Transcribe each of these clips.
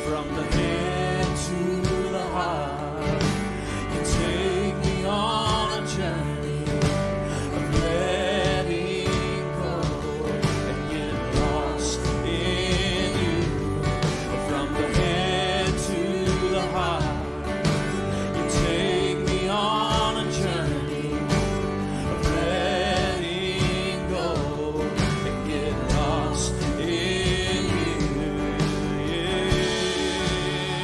from the head to the heart. You take me on a journey of letting go and get lost in you. From the head to the heart, you take me on a journey of letting go and get lost in you. Yeah.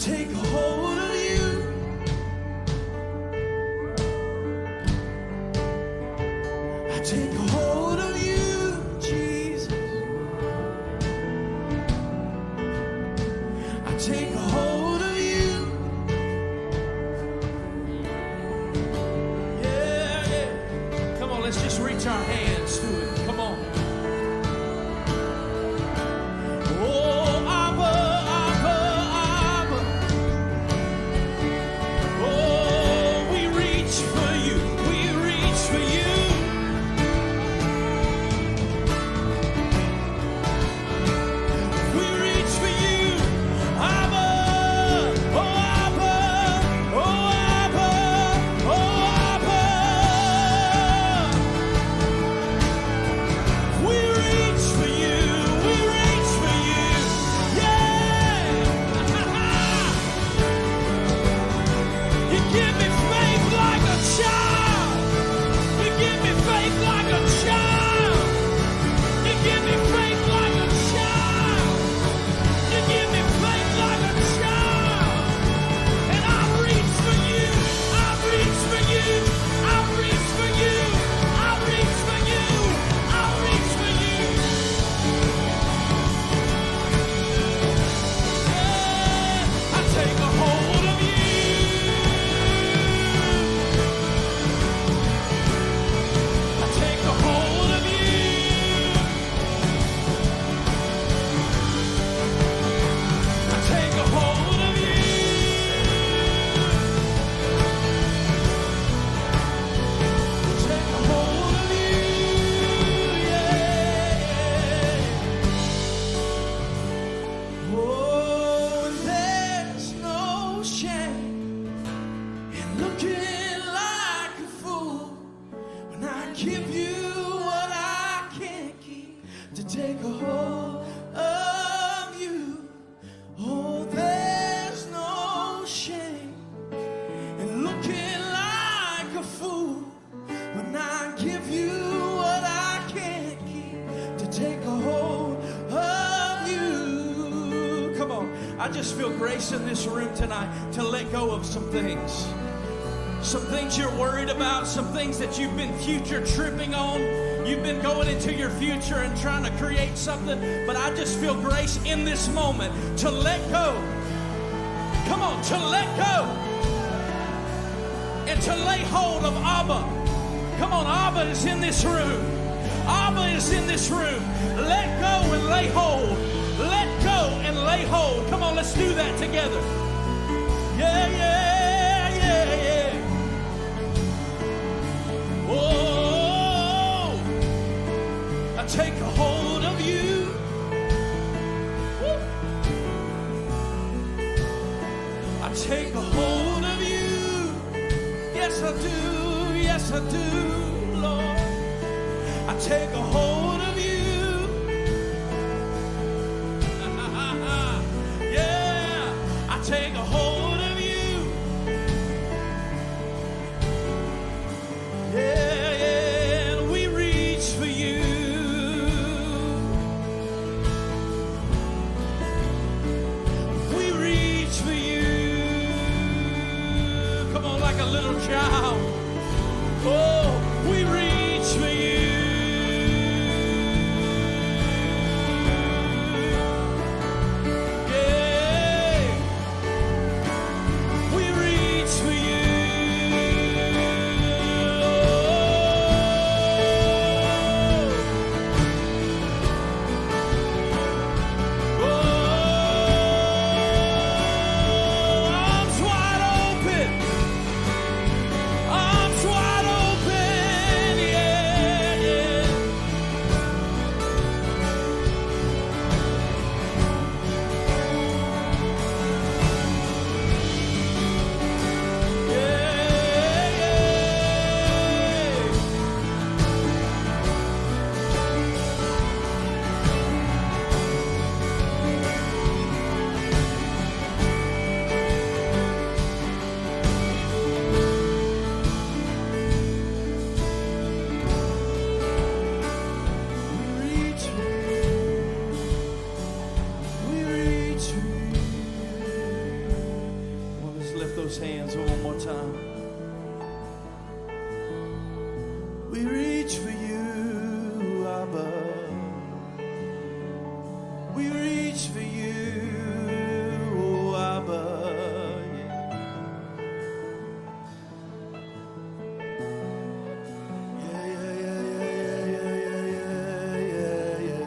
take hold of you. I take hold of you, Jesus. I take hold of you. Yeah, yeah. Come on, let's just reach our hands to it. Come on. Oh, Abba, Abba, Abba. Oh, we reach for you. We reach for you. We reach for you. Abba. Oh, Abba. Oh, Abba. Oh, Abba. We reach for you. We reach for you. Yeah. You give me faith like a child. You give me faith like a child. You give me faith like a child. You give me faith like a child. And I reach for you. I reach for you. I reach for you. I reach for you. I reach for you. Yeah. I take a hold of you. I take a hold of you. I take a hold of you. Take a hold of you. Yeah. Oh, and there's no shame in looking like a fool when I give you what I can't keep to take a hold of you. Oh, there's no shame in looking like a fool when I give you what I can't keep to take a hold of you. Come on, I just feel grace in this room tonight to let go of some things. Some things you're worried about, some things that you've been future tripping on. You've been going into your future and trying to create something, but I just feel grace in this moment to let go. Come on, to let go and to lay hold of Abba. Come on, Abba is in this room. Abba is in this room. Let go and lay hold. Let go and lay hold. Come on, let's do that together. Yeah, yeah, yeah, yeah. Oh, I take a hold of you. Woo. I take a hold of you. Yes, I do. Yes, I do, Lord. I take a hold of you. Yeah, I take a hold of you. Yeah, yeah, and we reach for you. We reach for you. Come on, like a little child. Oh, we reach for you. Yeah, we reach for you. Arms wide open. Arms wide open. We reach for you, oh Abba. Yeah, yeah, yeah, yeah, yeah, yeah, yeah, yeah,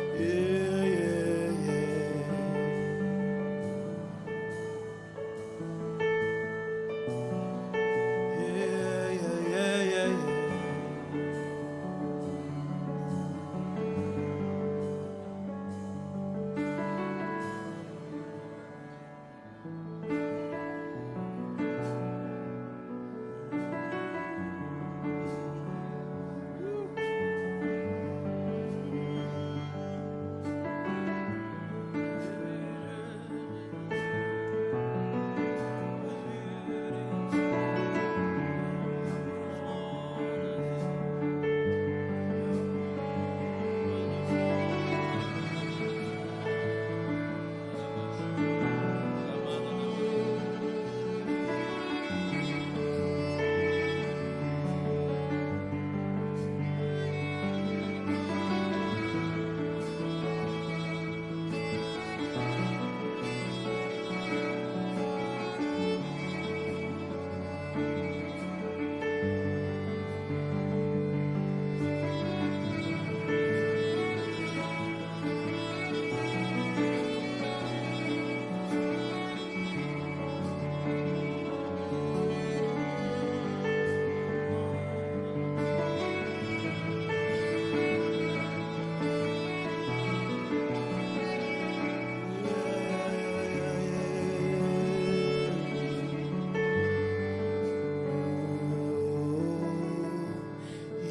yeah, yeah, yeah, yeah, yeah, yeah, yeah, yeah.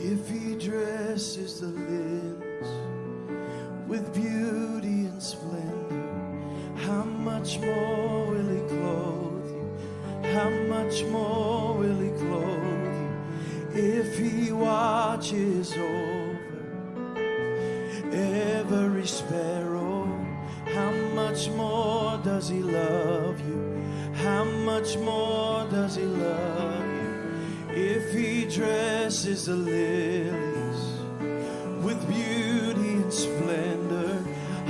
If he dresses the lilies with beauty and splendor, how much more will he clothe you? How much more will he clothe you? If he watches over every sparrow, how much more does he love you? How much more does he love you? If he dresses the lilies with beauty and splendor,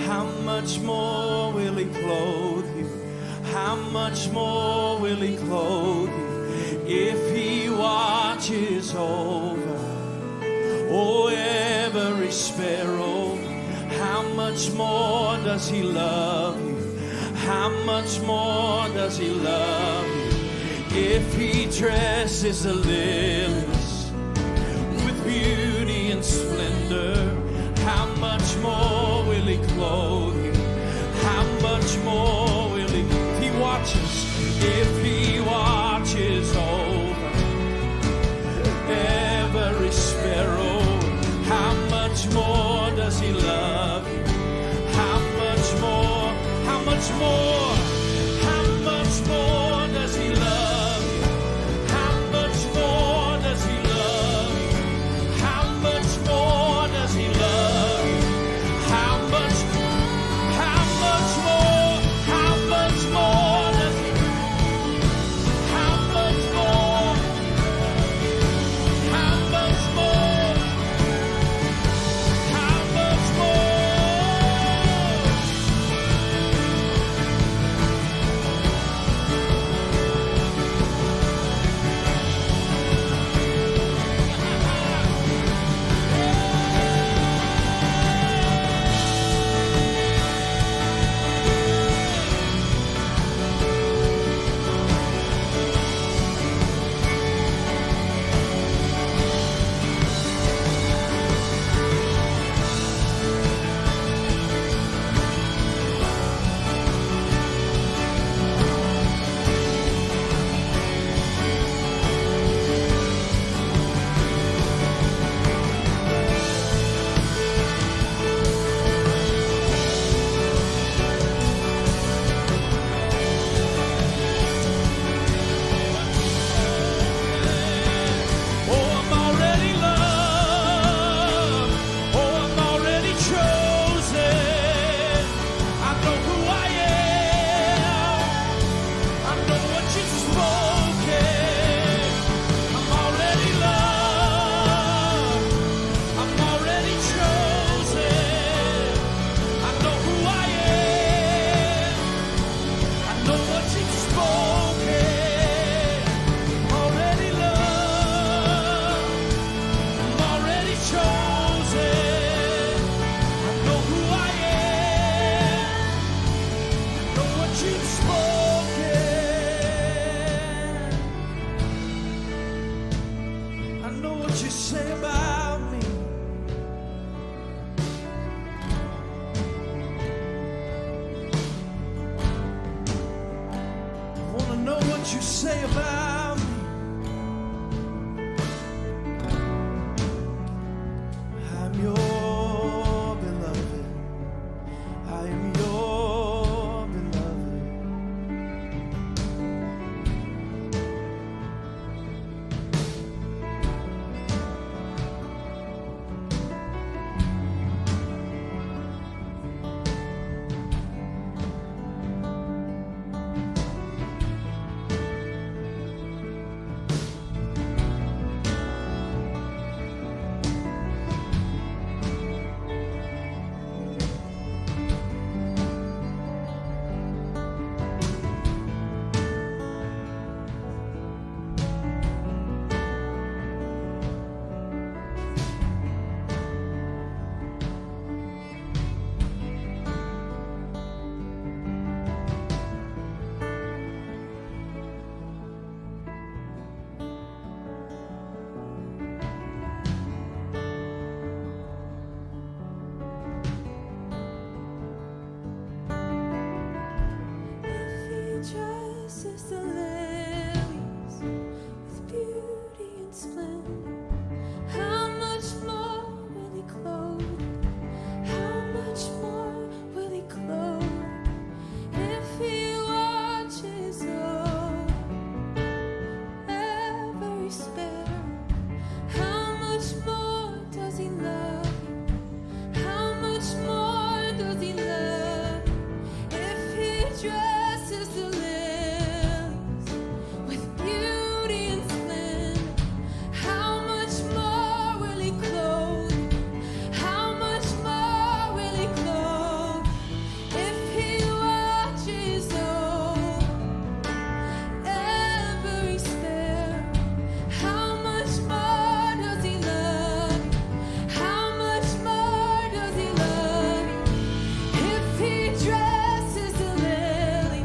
how much more will he clothe you? How much more will he clothe you? If he watches over, oh, every sparrow, how much more does he love you? How much more does he love you? If he dresses the lilies with beauty and splendor, how much more will he clothe you? How much more will he? If he watches over every sparrow, how much more does he love you? How much more? How much more? How much more does he love you? How much more does he you say about me? I'm your beloved. I am your beloved. Dresses the lilies with beauty and splendor. How much more will He clothe? How much more will He clothe? If He watches over every sparrow, how much more does He love you? How much more does He love you? If He dresses the lilies with beauty and splendor, how much more will He clothe you? How much more will He clothe you? If He watches over every sparrow, how much more does He love you? How much more does He love you? If He dresses the lilies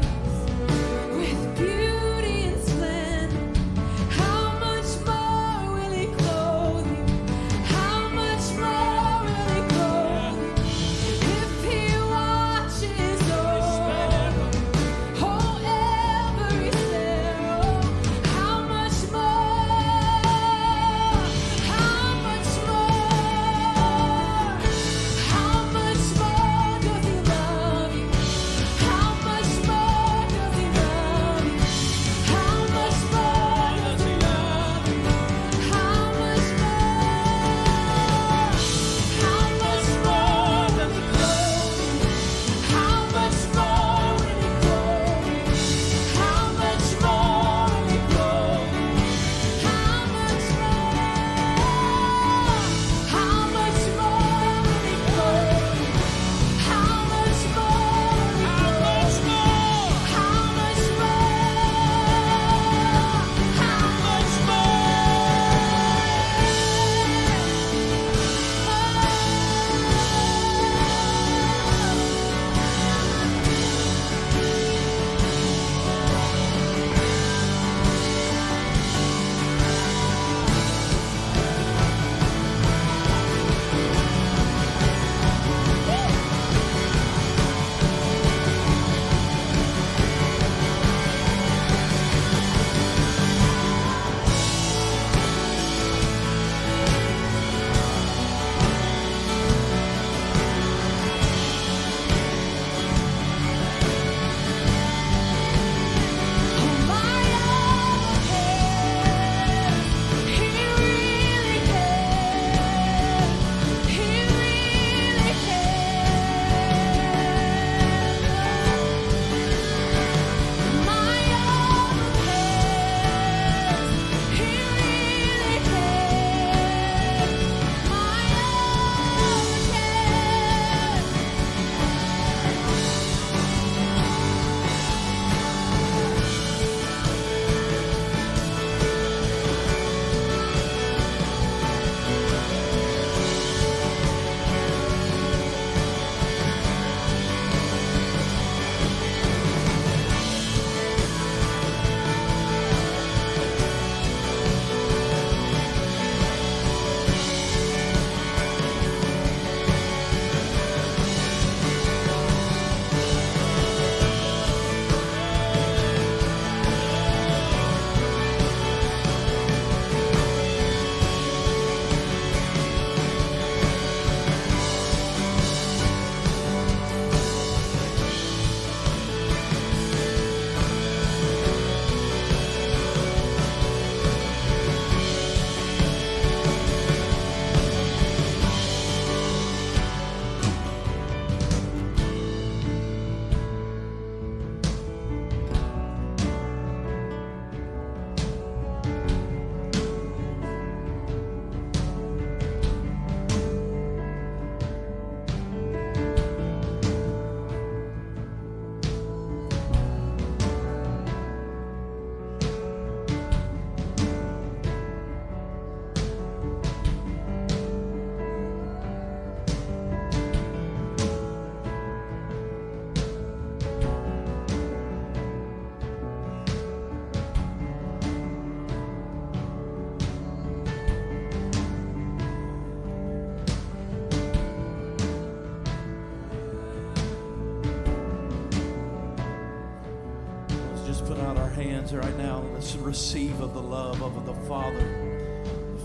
hands right now. Let's receive of the love of the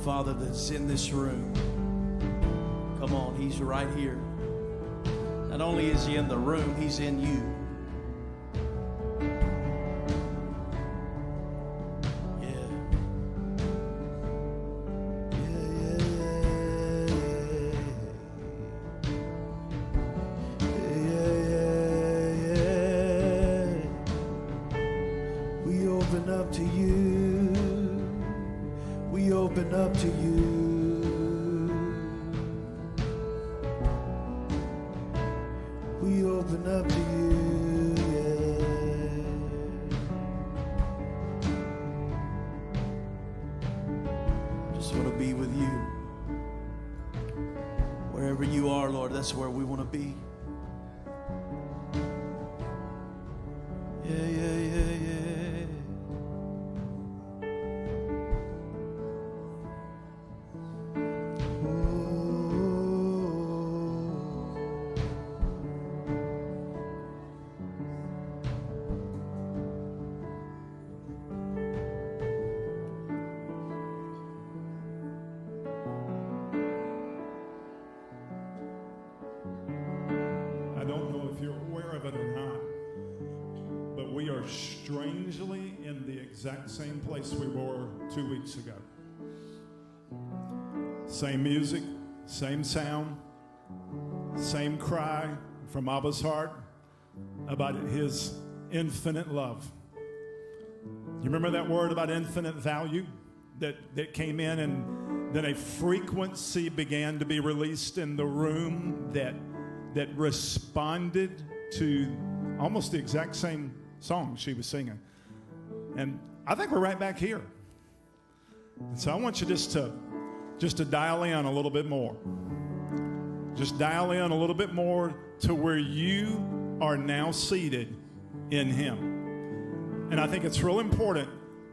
Father that's in this room. Come on, He's right here. Not only is He in the room, He's in you. That's where we want to be. Strangely in the exact same place we were 2 weeks ago. Same music, same sound, same cry from Abba's heart about His infinite love. You remember that word about infinite value that came in, and then a frequency began to be released in the room that responded to almost the exact same song she was singing. And I think we're right back here. And so I want you just to dial in a little bit more. Just dial in a little bit more to where you are now seated in Him. And I think it's real important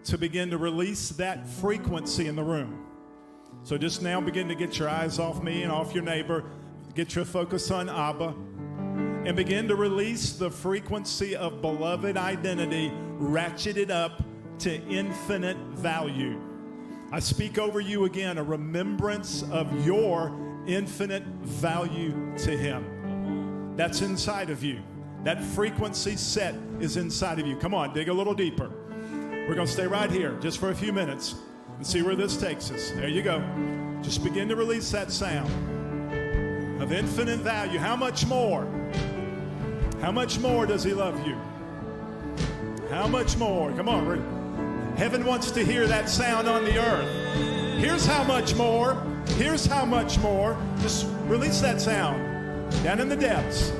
to begin to release that frequency in the room. So just now begin to get your eyes off me and off your neighbor. Get your focus on Abba. And begin to release the frequency of beloved identity, ratcheted up to infinite value. I speak over you again, a remembrance of your infinite value to Him. That's inside of you. That frequency set is inside of you. Come on, dig a little deeper. We're going to stay right here just for a few minutes and see where this takes us. There you go. Just begin to release that sound of infinite value. How much more? How much more does He love you? How much more? Come on. Heaven wants to hear that sound on the earth. Here's how much more. Here's how much more. Just release that sound down in the depths.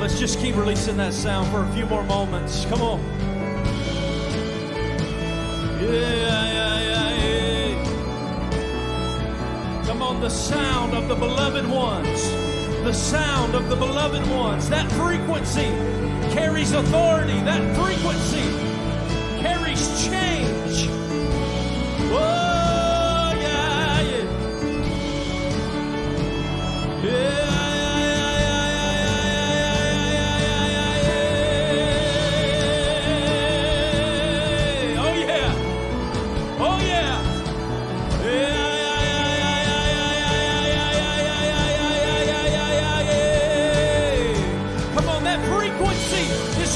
let's just keep releasing that sound for a few more moments. Come on. Yeah. Come on, the sound of the beloved ones. The sound of the beloved ones. That frequency carries authority. That frequency carries change. Oh, yeah. Yeah.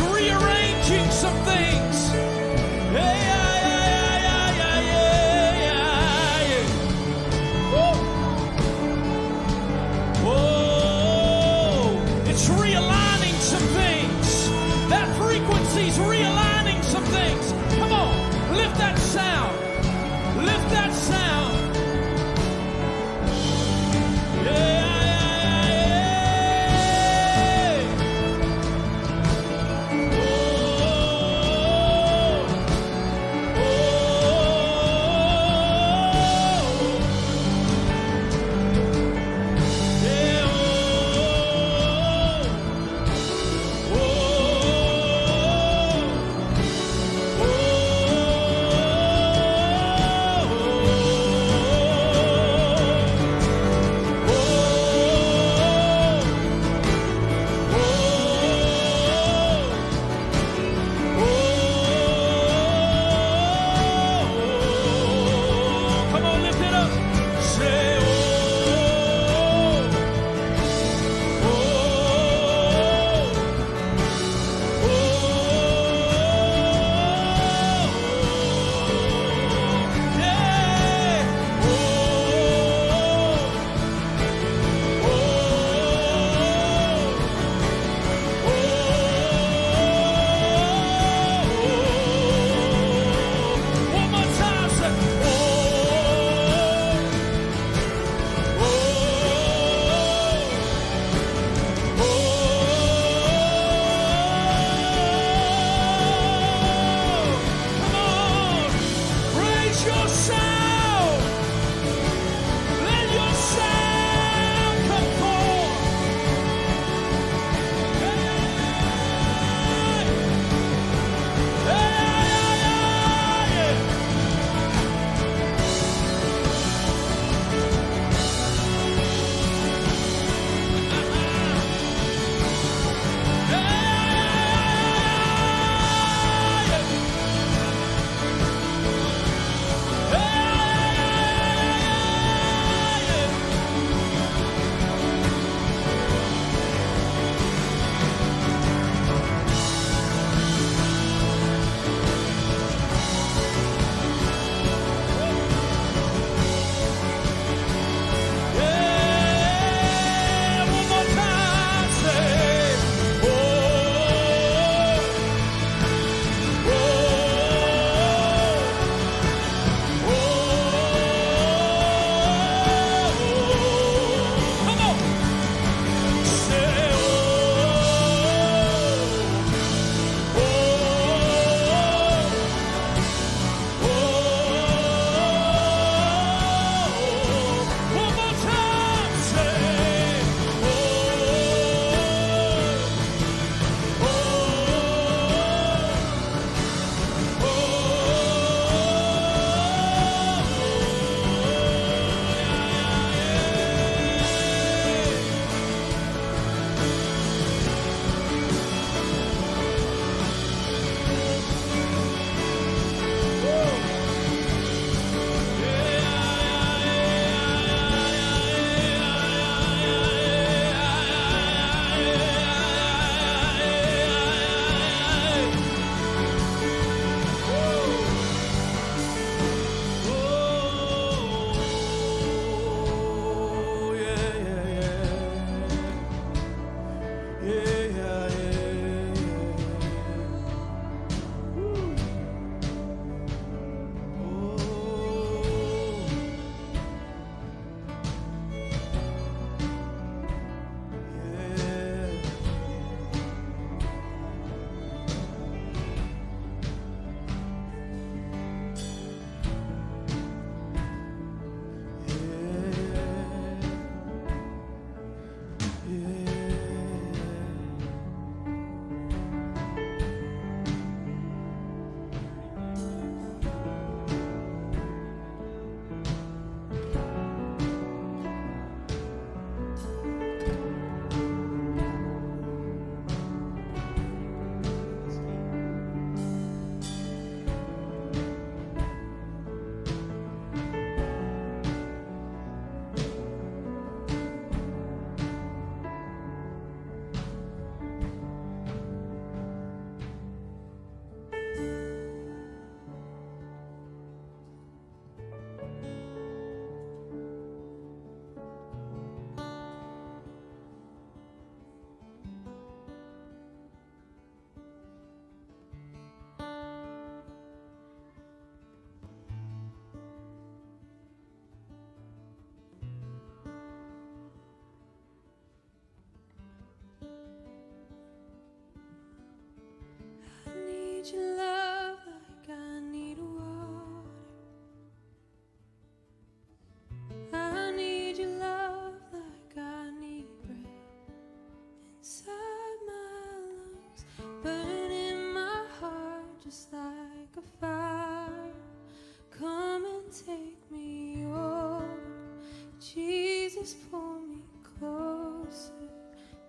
Rearranging some things. Yeah.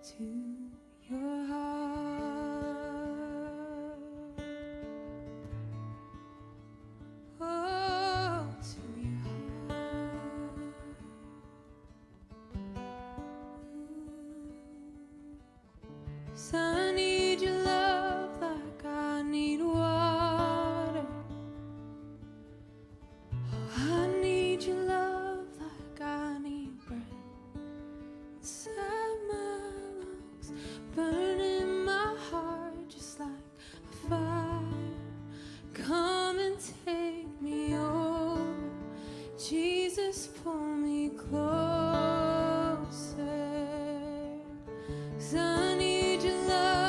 to your heart. Oh, to your heart. 'Cause I need your love like I need water. Oh, I need your love like I need breath inside my lungs, burning my heart just like a fire. Come and take me over, Jesus, pull me closer. 'Cause I need your love.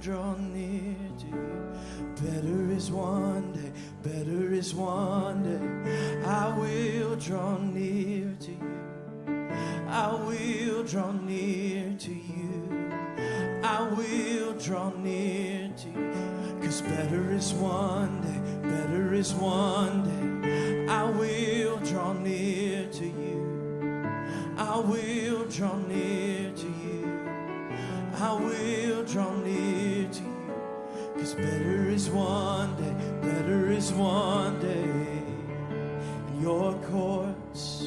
draw near to you. Better is one day, better is one day. I will draw near to you. I will draw near to you. I will draw near to you. 'Cause better is one day, better is one day. I will draw near to you. I will draw near to you. I will draw near to you. 'Cause better is one day, better is one day. In your courts,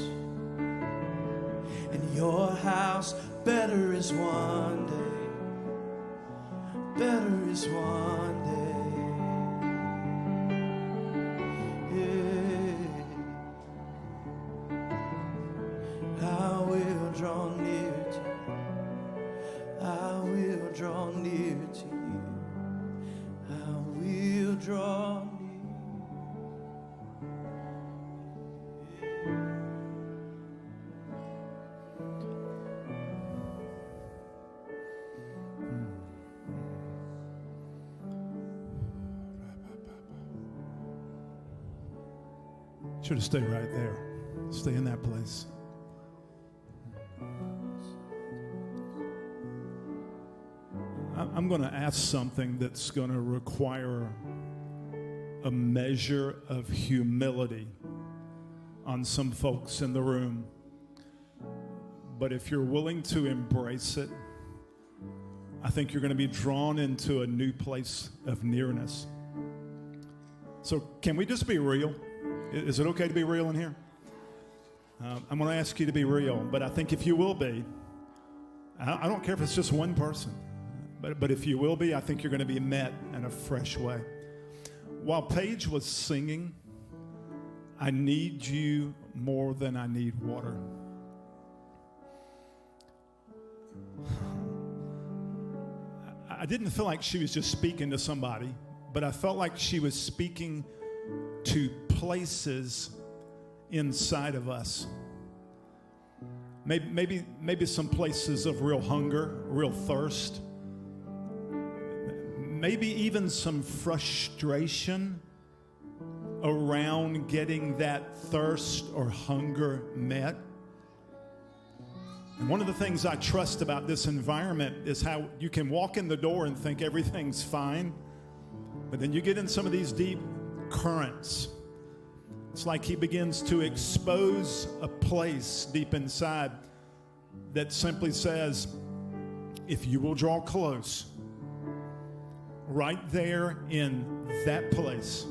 in your house, better is one day. Better is one day. I will draw near to you. I will draw near to you. I will draw near. Should have stayed right there. Stay in that place. I'm going to ask something that's going to require a measure of humility on some folks in the room. But if you're willing to embrace it, I think you're going to be drawn into a new place of nearness. So can we just be real? Is it okay to be real in here? I'm going to ask you to be real, but I think if you will be, I don't care if it's just one person, but if you will be, I think you're going to be met in a fresh way. While Paige was singing, I need you more than I need water. I didn't feel like she was just speaking to somebody, but I felt like she was speaking to places inside of us. Maybe some places of real hunger, real thirst. Maybe even some frustration around getting that thirst or hunger met. And one of the things I trust about this environment is how you can walk in the door and think everything's fine, but then you get in some of these deep currents. It's like he begins to expose a place deep inside that simply says, if you will draw close, right there in that place,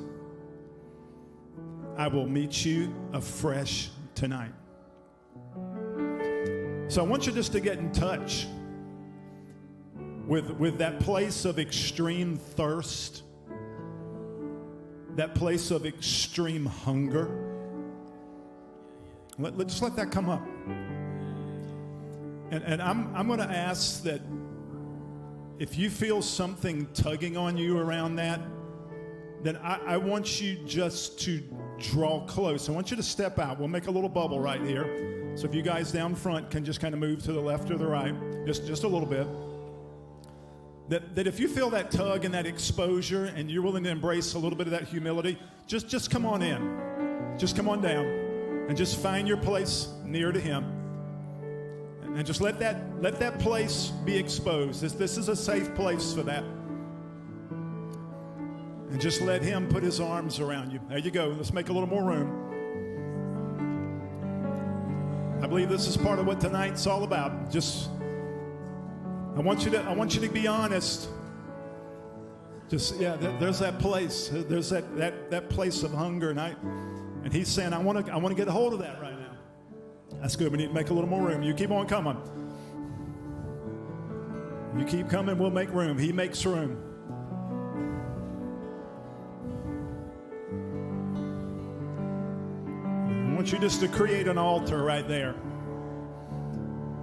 I will meet you afresh tonight. So I want you just to get in touch with that place of extreme thirst, that place of extreme hunger. Let's let that come up. And I'm going to ask that if you feel something tugging on you around that, then I want you just to draw close. I want you to step out. We'll make a little bubble right here. So if you guys down front can just kind of move to the left or the right, just a little bit. That if you feel that tug and that exposure and you're willing to embrace a little bit of that humility, just come on in. Just come on down and just find your place near to him. And just let that place be exposed. This is a safe place for that. And just let him put his arms around you. There you go. Let's make a little more room. I believe this is part of what tonight's all about. I want you to be honest. There's that place. There's that place of hunger, and he's saying, I want to get a hold of that right now. That's good. We need to make a little more room. You keep on coming. You keep coming, we'll make room. He makes room. I want you just to create an altar right there.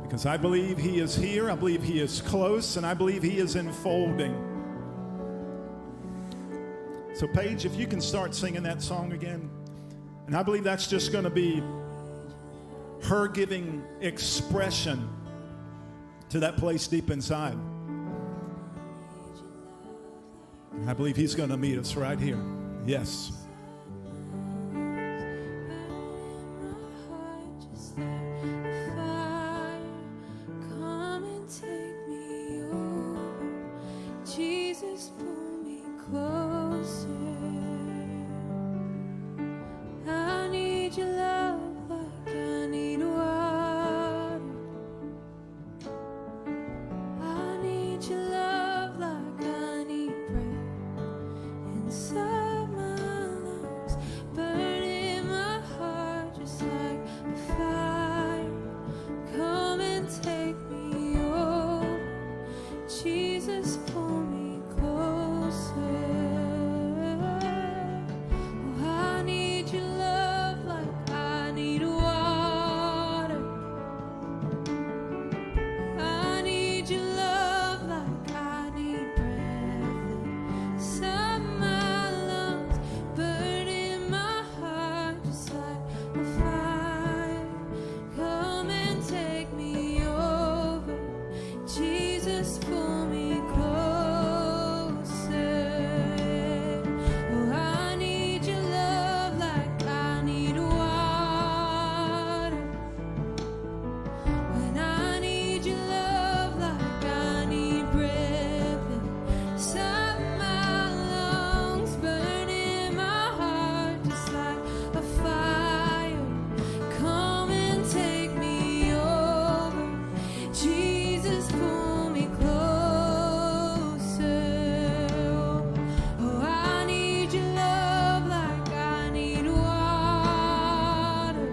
Because I believe he is here, I believe he is close, and I believe he is enfolding. So Paige, if you can start singing that song again. And I believe that's just going to be her giving expression to that place deep inside. I believe he's going to meet us right here. Yes. Jesus, pull me closer. I need your love like I need water. I need your love like I need breath inside my lungs, burning my heart just like a fire. Come and take me over, Jesus, pull me closer. Oh, I need your love like I need water. I need your love like I need breath inside my lungs, burning my heart just like a fire. Come and take me over, Jesus, pull me closer. Oh, I need your love like I need water. When I need your love like I need breath inside my lungs, burning my heart just like a fire. Come and take me over, Jesus, pull me closer. Oh, I need your love like I need water.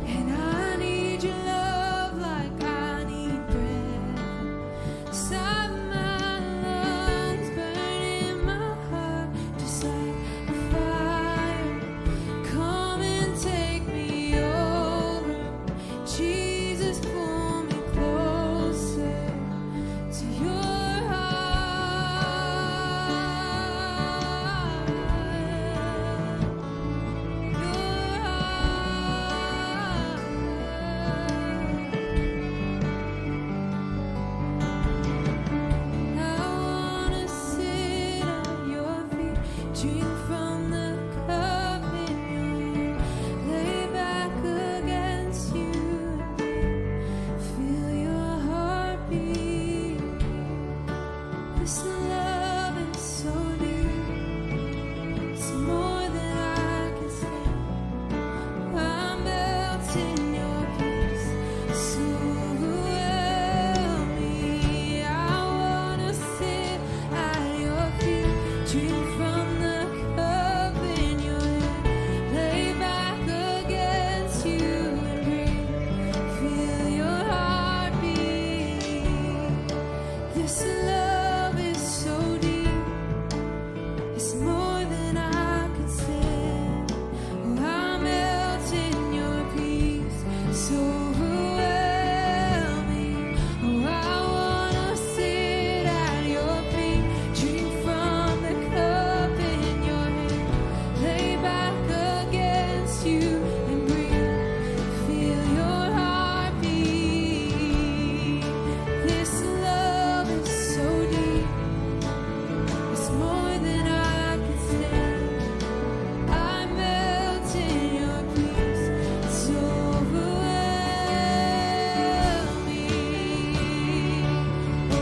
And I need your love like I need breath inside my lungs, burning my heart just like a fire. Come and take me over, Jesus, pull me closer to your heart. Your I wanna sit at your feet, drink from the cup in your hand, lay back against you and feel your heartbeat. This love is so deep, it's more than I can stand. I melt in your peace, so overwhelm me. I wanna sit at your feet, drink from the cup in your hand, lay back against you and breathe, feel your heartbeat. This love is so deep, it's more than I could stand. Oh, I melt in your peace, so overwhelm me. Oh, I wanna sit at your feet, drink from the cup in your hand, lay back against you and breathe, feel your heartbeat. This love is so deep, it's more than I can stand. I melt in your peace, so overwhelm me. Oh,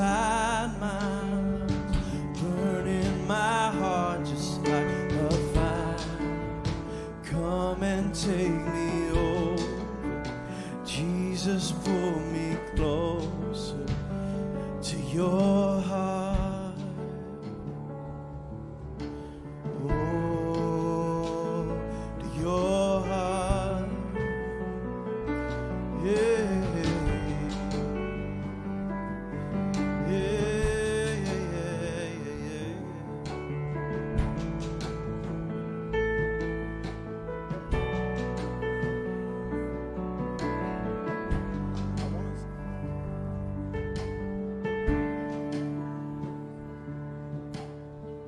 inside my lungs, burning my heart just like a fire. Come and take me over, Jesus, pull me closer to your heart. Oh, to your heart. Yeah.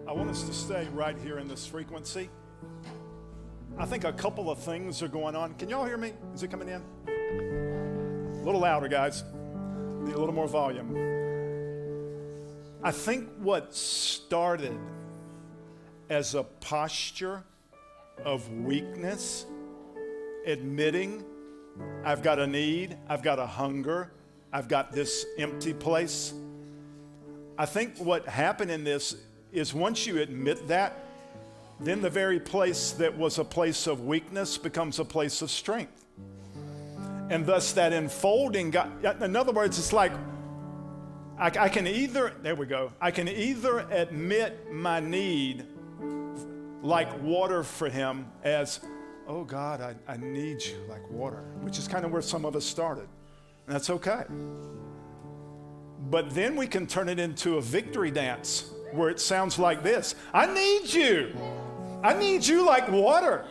I want us to stay right here in this frequency. I think a couple of things are going on. Can y'all hear me? Is it coming in? A little louder, guys. Need a little more volume. I think what started as a posture of weakness, admitting I've got a need, I've got a hunger, I've got this empty place. I think what happened in this is once you admit that, then the very place that was a place of weakness becomes a place of strength. And thus that enfolding, in other words, it's like, I can either admit my need like water for him as, oh God, I need you like water, which is kind of where some of us started. And that's okay. But then we can turn it into a victory dance where it sounds like this. I need you. I need you like water.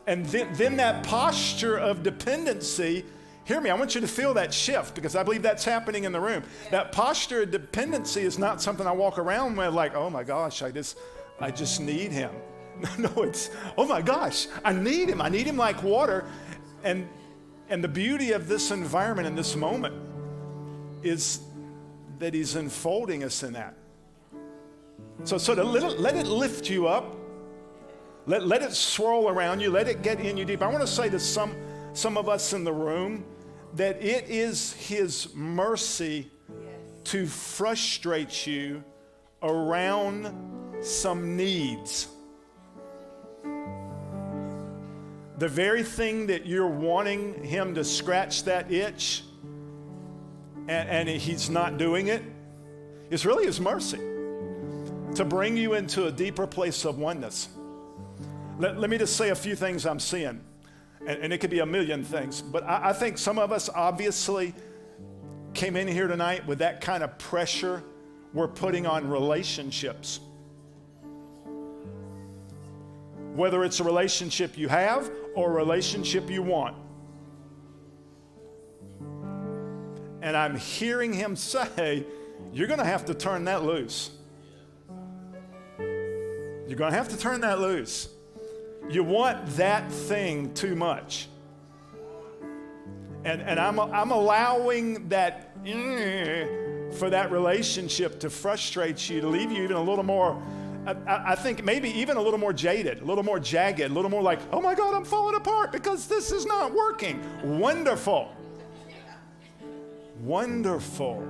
And then that posture of dependency, hear me, I want you to feel that shift because I believe that's happening in the room. That posture of dependency is not something I walk around with like, oh my gosh, I just need him. No, it's, oh my gosh, I need him. I need him like water. And the beauty of this environment in this moment is that he's enfolding us in that. So to let it lift you up, let it swirl around you, let it get in you deep. I want to say to some of us in the room that it is his mercy to frustrate you around some needs. The very thing that you're wanting him to scratch that itch and he's not doing it, is really his mercy to bring you into a deeper place of oneness. Let me just say a few things I'm seeing, and it could be a million things, but I think some of us obviously came in here tonight with that kind of pressure we're putting on relationships. Whether it's a relationship you have or a relationship you want. And I'm hearing him say, you're going to have to turn that loose. You're going to have to turn that loose. You want that thing too much. And I'm allowing that for that relationship to frustrate you, to leave you even a little more, I think maybe even a little more jaded, a little more jagged, a little more like, oh my God, I'm falling apart because this is not working. Wonderful. Wonderful.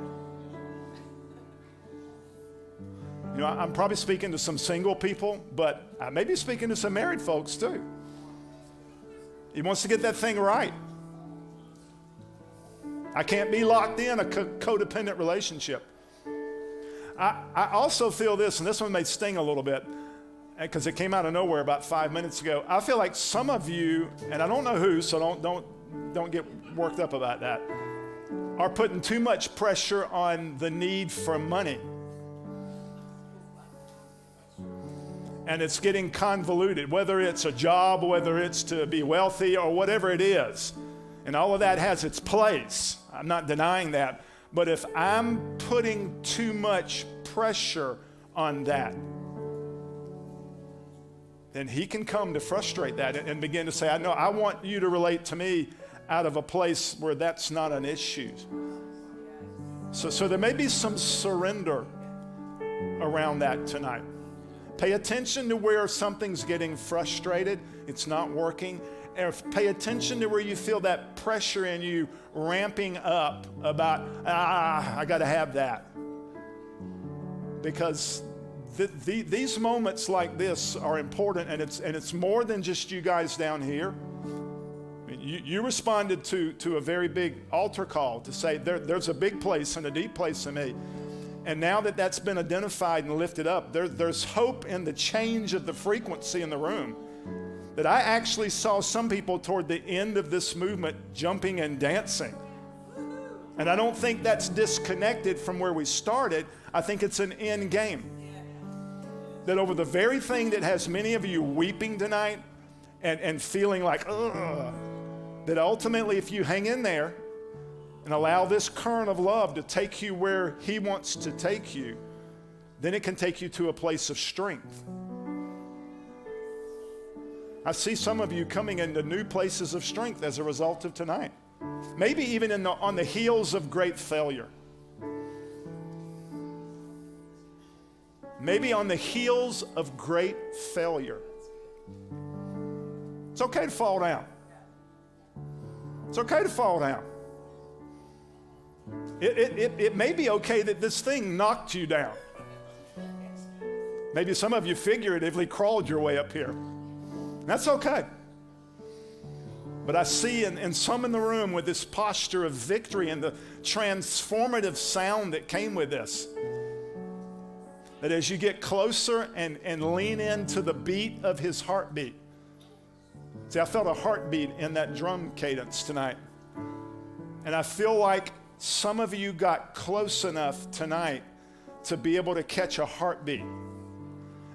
You know, I'm probably speaking to some single people, but I may be speaking to some married folks too. He wants to get that thing right. I can't be locked in a codependent relationship. I also feel this, and this one may sting a little bit, because it came out of nowhere about 5 minutes ago. I feel like some of you, and I don't know who, so don't get worked up about that, are putting too much pressure on the need for money. And it's getting convoluted, whether it's a job, whether it's to be wealthy, or whatever it is. And all of that has its place. I'm not denying that. But if I'm putting too much pressure on that, then he can come to frustrate that and begin to say, I want you to relate to me out of a place where that's not an issue. So there may be some surrender around that tonight. Pay attention to where something's getting frustrated, it's not working. And pay attention to where you feel that pressure in you ramping up about, I got to have that. because these moments like this are important, and it's more than just you guys down here. I mean, you responded to a very big altar call to say there's a big place and a deep place in me. And now that that's been identified and lifted up, there's hope in the change of the frequency in the room. That I actually saw some people toward the end of this movement jumping and dancing. And I don't think that's disconnected from where we started. I think it's an end game. That over the very thing that has many of you weeping tonight and feeling like, ugh, that ultimately if you hang in there and allow this current of love to take you where He wants to take you, then it can take you to a place of strength. I see some of you coming into new places of strength as a result of tonight. Maybe even on the heels of great failure. Maybe on the heels of great failure. It's okay to fall down. It's okay to fall down. It may be okay that this thing knocked you down. Maybe some of you figuratively crawled your way up here. That's okay. But I see in some in the room with this posture of victory and the transformative sound that came with this, that as you get closer and lean into the beat of His heartbeat. See, I felt a heartbeat in that drum cadence tonight. And I feel like some of you got close enough tonight to be able to catch a heartbeat.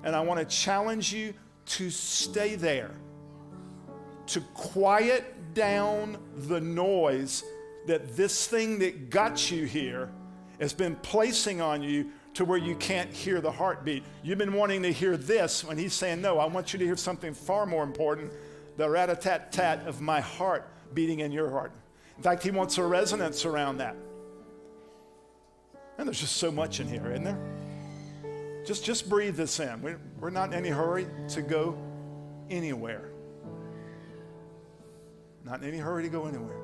And I want to challenge you to stay there, to quiet down the noise that this thing that got you here has been placing on you to where you can't hear the heartbeat. You've been wanting to hear this when He's saying, no, I want you to hear something far more important, the rat-a-tat-tat of my heart beating in your heart. In fact, He wants a resonance around that. And there's just so much in here, isn't there? Just breathe this in. We're not in any hurry to go anywhere. Not in any hurry to go anywhere.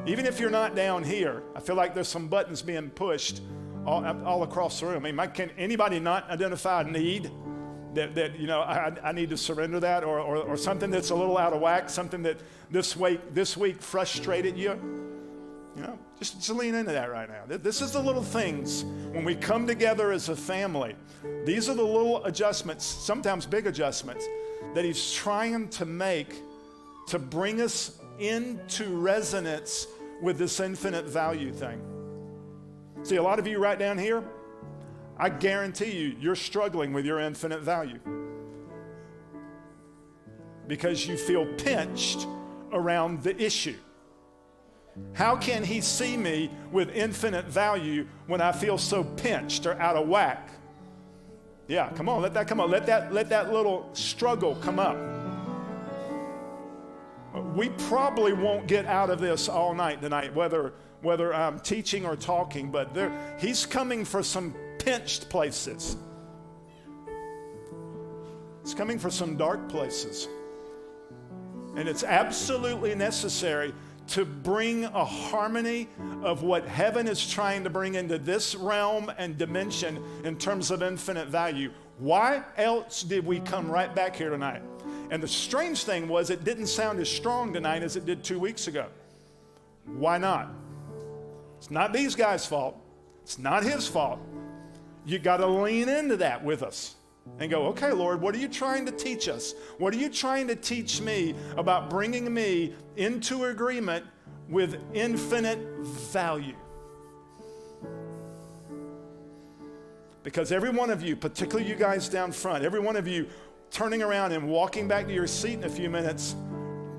Even if you're not down here, I feel like there's some buttons being pushed all across the room. I mean, can anybody not identify a need that you know, I need to surrender that, or something that's a little out of whack, something that this week frustrated you? You know, just lean into that right now. This is the little things when we come together as a family. These are the little adjustments, sometimes big adjustments, that He's trying to make to bring us into resonance with this infinite value thing. See, a lot of you right down here, I guarantee you're struggling with your infinite value because you feel pinched around the issue. How can He see me with infinite value when I feel so pinched or out of whack? Yeah, come on, let that come up. Let that little struggle come up. We probably won't get out of this all night tonight, whether I'm teaching or talking, but He's coming for some pinched places. He's coming for some dark places. And it's absolutely necessary to bring a harmony of what heaven is trying to bring into this realm and dimension in terms of infinite value. Why else did we come right back here tonight? And the strange thing was it didn't sound as strong tonight as it did 2 weeks ago. Why not? It's not these guys' fault. It's not His fault. You got to lean into that with us and go, okay, Lord, what are you trying to teach us? What are you trying to teach me about bringing me into agreement with infinite value? Because every one of you, particularly you guys down front, every one of you turning around and walking back to your seat in a few minutes,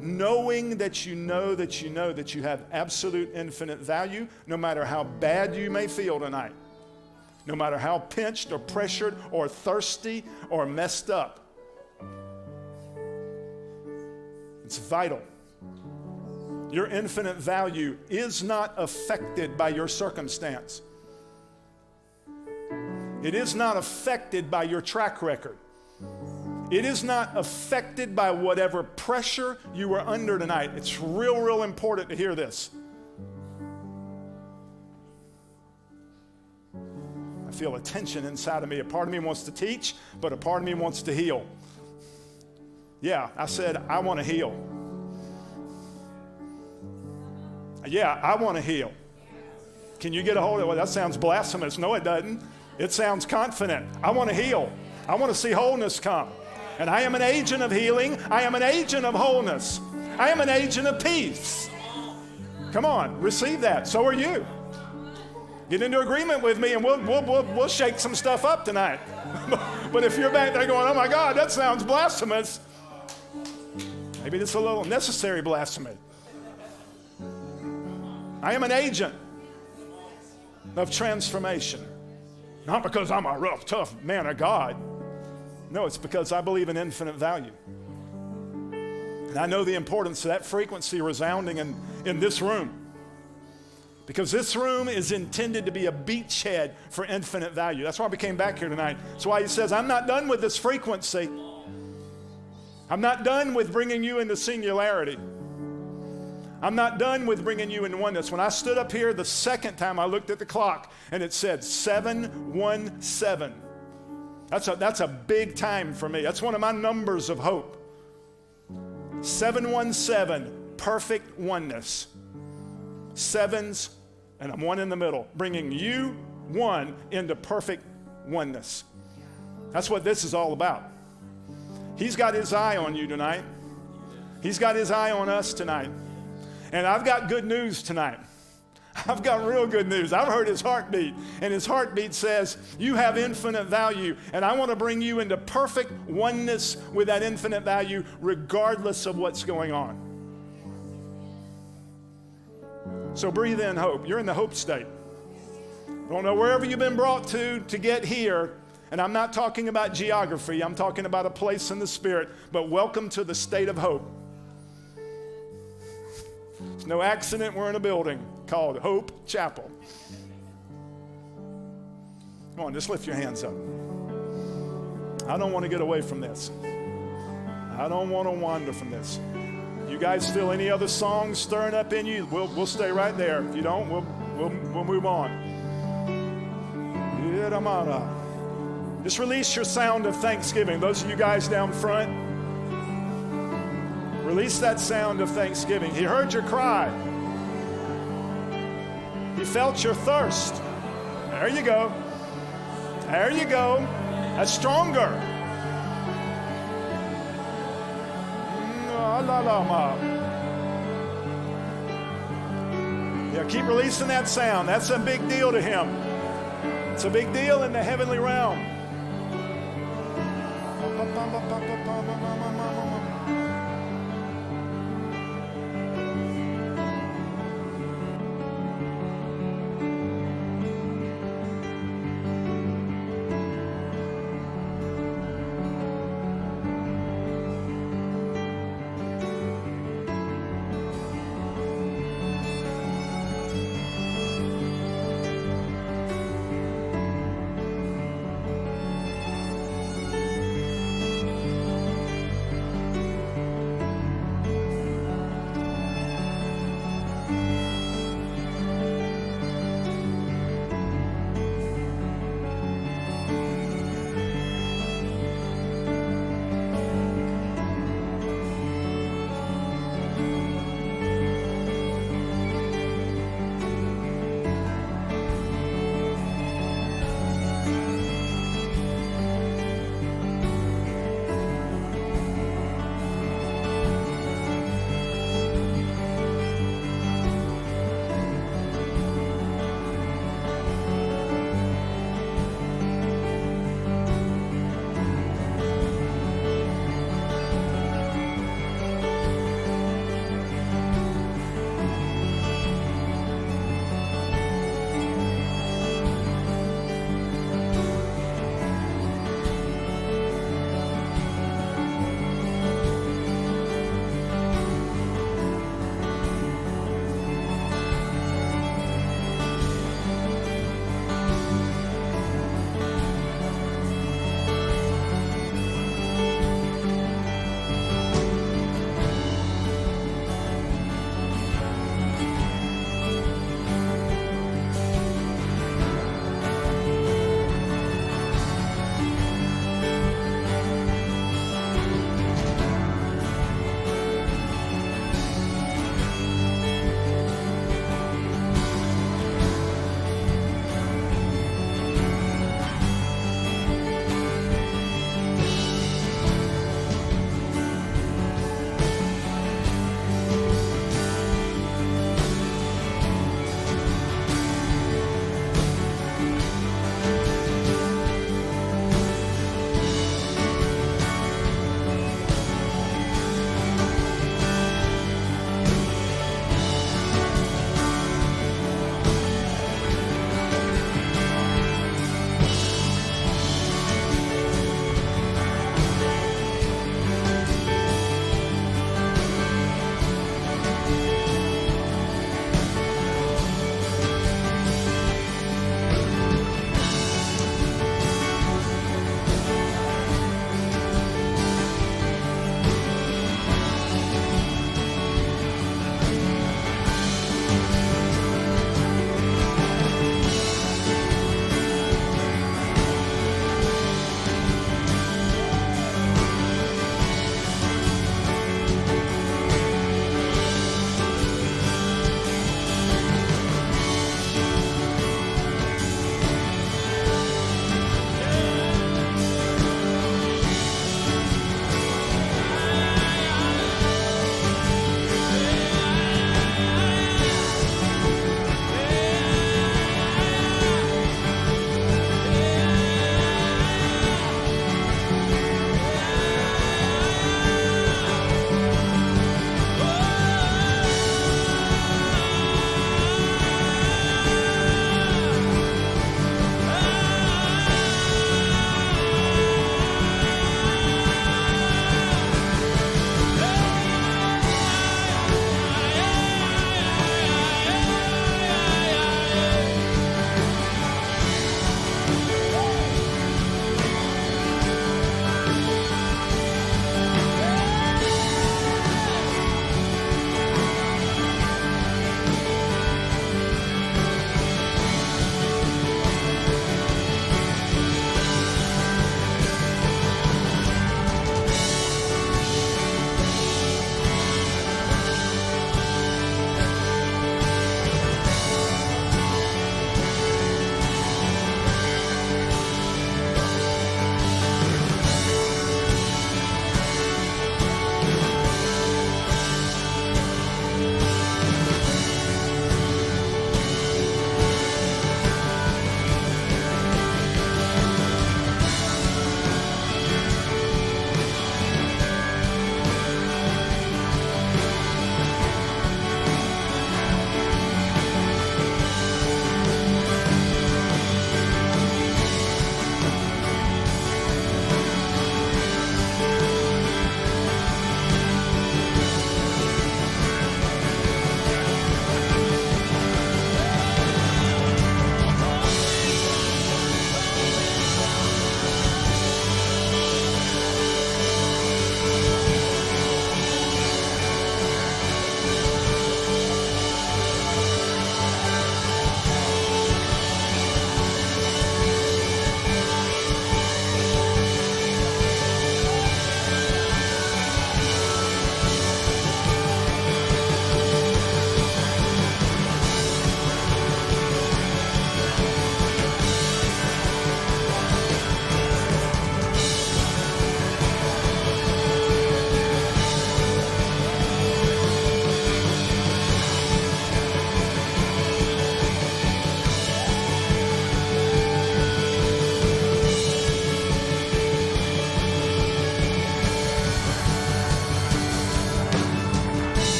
knowing that you know that you have absolute infinite value, no matter how bad you may feel tonight. No matter how pinched or pressured or thirsty or messed up. It's vital. Your infinite value is not affected by your circumstance. It is not affected by your track record. It is not affected by whatever pressure you are under tonight. It's real important to hear this. I I feel a tension inside of me. A part of me wants to teach, but a part of me wants to heal. Yeah, I said, I want to heal. Yeah, I want to heal. Can you get a hold of it? Well, that sounds blasphemous. No, it doesn't. It sounds confident. I want to heal. I want to see wholeness come. And I am an agent of healing. I am an agent of wholeness. I am an agent of peace. Come on, receive that. So are you. Get into agreement with me and we'll shake some stuff up tonight. But if you're back there going, oh my God, that sounds blasphemous, maybe it's a little necessary blasphemy. I am an agent of transformation. Not because I'm a rough, tough man of God. No, it's because I believe in infinite value. And I know the importance of that frequency resounding in this room. Because this room is intended to be a beachhead for infinite value. That's why we came back here tonight. That's why he says, I'm not done with this frequency. I'm not done with bringing you into singularity. I'm not done with bringing you into oneness. When I stood up here the second time, I looked at the clock and it said 717. That's a big time for me. That's one of my numbers of hope. 717, perfect oneness. Sevens, and I'm one in the middle, bringing you, one, into perfect oneness. That's what this is all about. He's got his eye on you tonight. He's got his eye on us tonight. And I've got good news tonight. I've got real good news. I've heard his heartbeat, and his heartbeat says, you have infinite value, and I want to bring you into perfect oneness with that infinite value, regardless of what's going on. So breathe in hope. You're in the hope state. Don't know wherever you've been brought to get here, and I'm not talking about geography. I'm talking about a place in the Spirit, but welcome to the state of hope. It's no accident we're in a building called Hope Chapel. Come on, just lift your hands up. I don't want to get away from this. I don't want to wander from this. You guys feel any other songs stirring up in you? We'll stay right there. If you don't, we'll move on. Just release your sound of thanksgiving. Those of you guys down front, release that sound of thanksgiving. He heard your cry. He felt your thirst. There you go. There you go. That's stronger. Yeah, keep releasing that sound. That's a big deal to him. It's a big deal in the heavenly realm.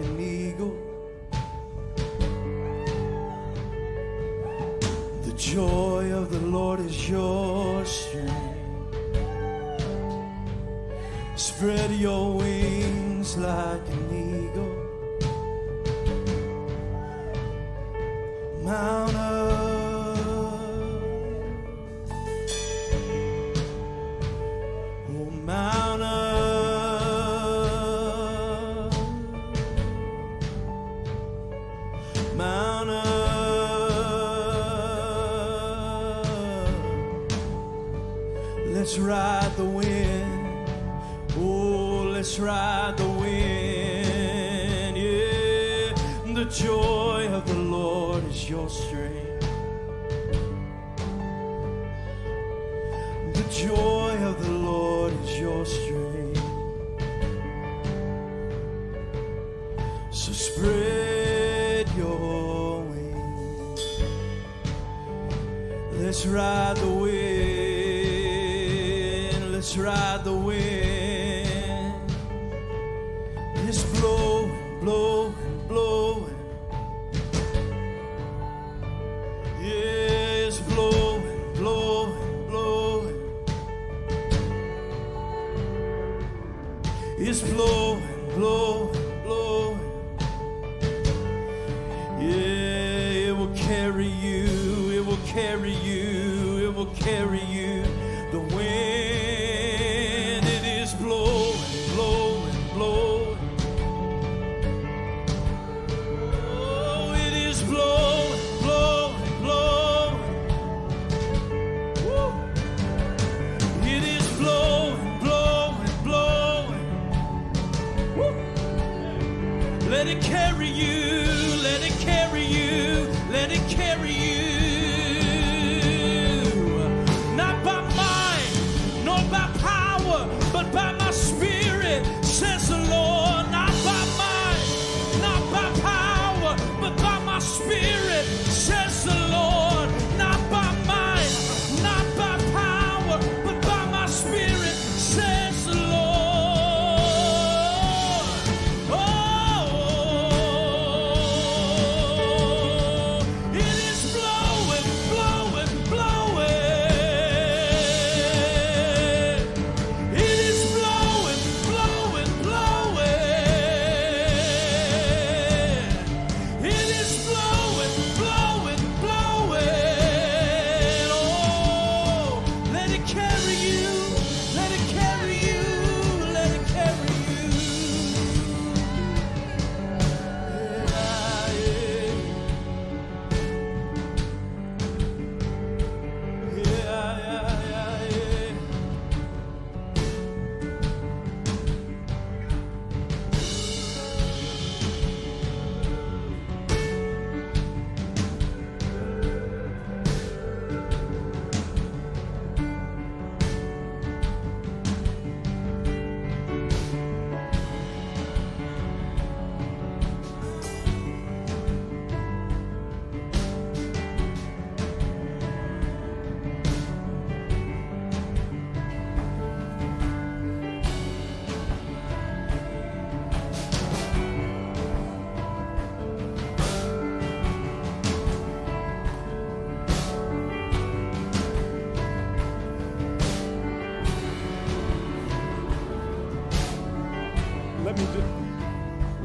an eagle. The joy of the Lord is your strength. Spread your wings like an eagle. Mount up, oh mount up, mount up. Let's ride the wind, oh let's ride the wind, yeah. The joy of the Lord is your strength. The joy of the Lord is your strength. So spread your wings. Let's ride the wind. Let's ride the wind. It's blowing, blowing, blowing. Yeah, it's blowing, blowing, blowing. It's blowing, blowing, blowing. Yeah, it will carry you, it will carry you, it will carry you. The wind, it is blowing, blowing, blowing. Oh, it is blowing, blowing, blowing. Woo. It is blowing, blowing, blowing. Woo. Let it carry you, let it carry you, let it carry you. Not by might, nor by power, but by my spirit, says the Lord. Not by might, not by power, but by my spirit, says the Lord. Not by might, not by power, but by my spirit, says the Lord. Oh, it is blowing, blowing, blowing. It is blowing, blowing, blowing. It is blowing, blowing, blowing. Oh, let it carry you, let it carry you, let it carry you. Yeah, yeah, yeah, yeah.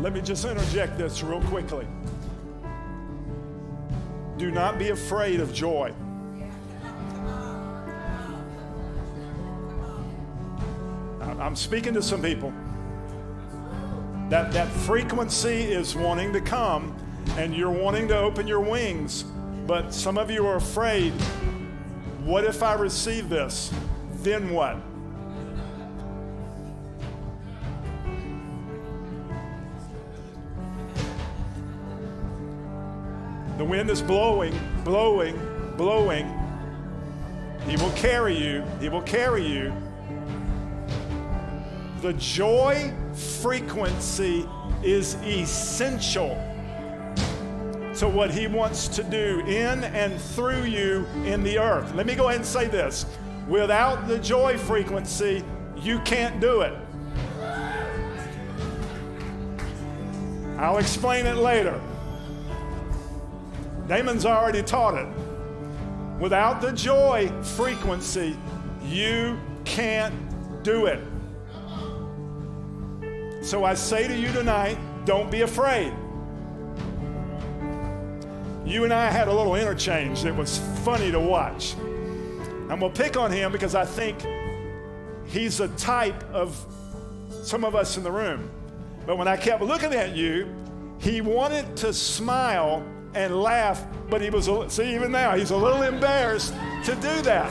Let me just interject this real quickly. Do not be afraid of joy. I'm speaking to some people. That frequency is wanting to come, and you're wanting to open your wings, but some of you are afraid. What if I receive this? Then what? The wind is blowing, blowing, blowing. He will carry you. He will carry you. The joy frequency is essential to what He wants to do in and through you in the earth. Let me go ahead and say this. Without the joy frequency, you can't do it. I'll explain it later. Damon's already taught it. Without the joy frequency, you can't do it. So I say to you tonight, don't be afraid. You and I had a little interchange that was funny to watch. I'm going to pick on him because I think he's a type of some of us in the room. But when I kept looking at you, he wanted to smile and laugh, but he was, see, even now, he's a little embarrassed to do that.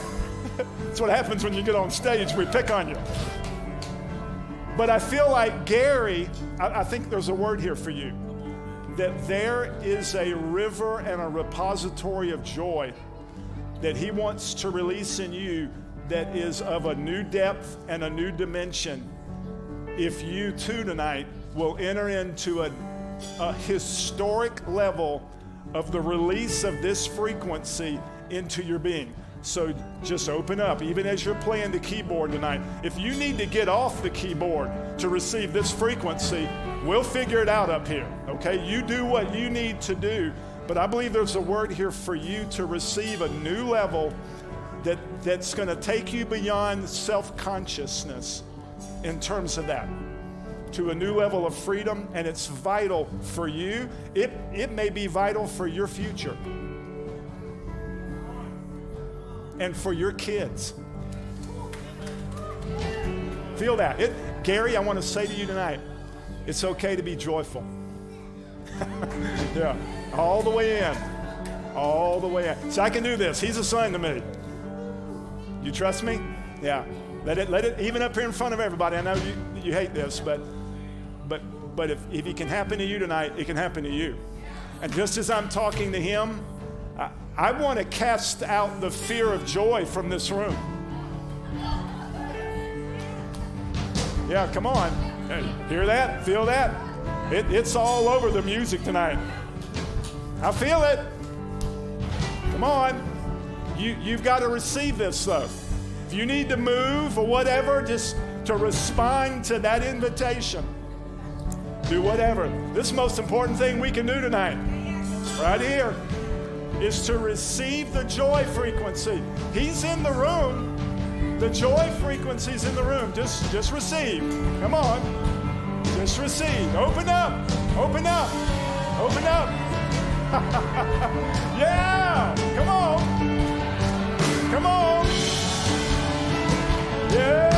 That's what happens when you get on stage. We pick on you. But I feel like Gary, I think there's a word here for you, that there is a river and a repository of joy that he wants to release in you that is of a new depth and a new dimension. If you too tonight will enter into a historic level of the release of this frequency into your being. So just open up, even as you're playing the keyboard tonight. If you need to get off the keyboard to receive this frequency, we'll figure it out up here, okay? You do what you need to do, but I believe there's a word here for you to receive a new level that's going to take you beyond self-consciousness in terms of that, to a new level of freedom, and it's vital for you. It may be vital for your future and for your kids. Feel that. Gary, I want to say to you tonight, it's okay to be joyful. Yeah, all the way in. All the way in. So I can do this. He's a son to me. You trust me? Yeah. Let it, even up here in front of everybody. I know you hate this, but if it can happen to you tonight, it can happen to you. And just as I'm talking to him, I want to cast out the fear of joy from this room. Yeah, come on. Hey, hear that? Feel that? It's all over the music tonight. I feel it. Come on. You've got to receive this, though. If you need to move or whatever, just to respond to that invitation. Do whatever. This is the most important thing we can do tonight, right here, is to receive the joy frequency. He's in the room. The joy frequency's in the room. Just receive. Come on. Just receive. Open up. Open up. Open up. Yeah. Come on. Come on. Yeah.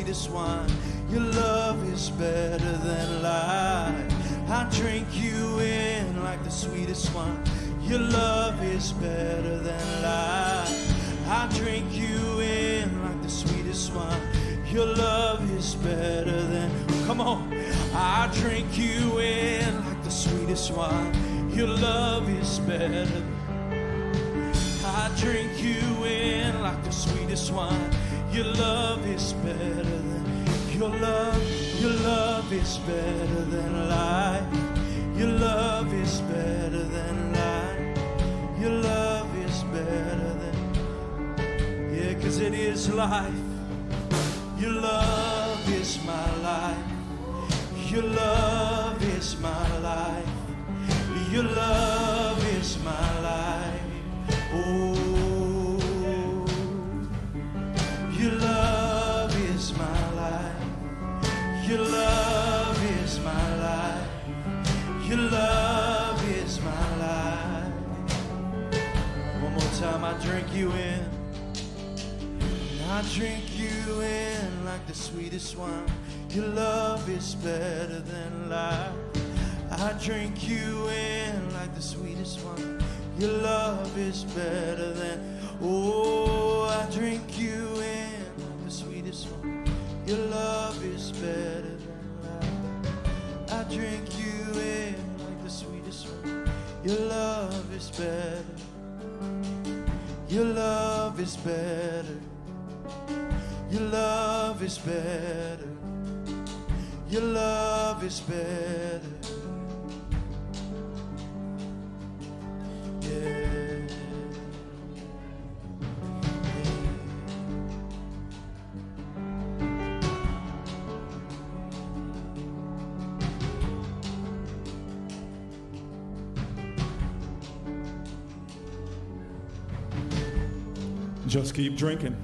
sweetest wine. Your love is better than life. I drink you in like the sweetest wine. Your love is better than life. I drink you in like the sweetest wine. Your love is better than, come on. I drink you in like the sweetest wine. Your love is better. I drink you in like the sweetest wine. Your love is better than, your love is better than life. Your love is better than life. Your love is better than, yeah, 'cause it is life. Your love is my life. Your love is my life. Your love is my life. Oh, your love is my life. Your love is my life. Your love is my life. One more time, I drink you in. I drink you in like the sweetest wine. Your love is better than life. I drink you in like the sweetest wine. Your love is better than, oh, I drink you in like the sweetest wine. Your love is better than life. I drink you in like the sweetest wine. Your love is better. Your love is better. Your love is better. Your love is better. Yeah. Just keep drinking.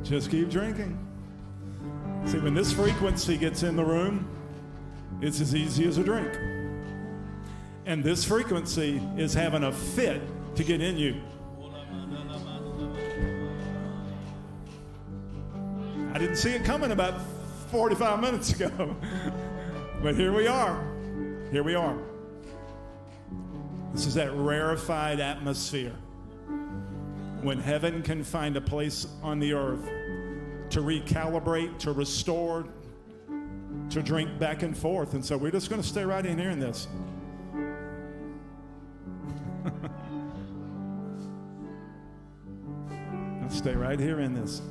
Just keep drinking. See, when this frequency gets in the room, it's as easy as a drink. And this frequency is having a fit to get in you. I didn't see it coming about 45 minutes ago. But here we are. Here we are. This is that rarefied atmosphere when heaven can find a place on the earth to recalibrate, to restore, to drink back and forth. And so we're just going to stay right in here in this. Let's stay right here in this.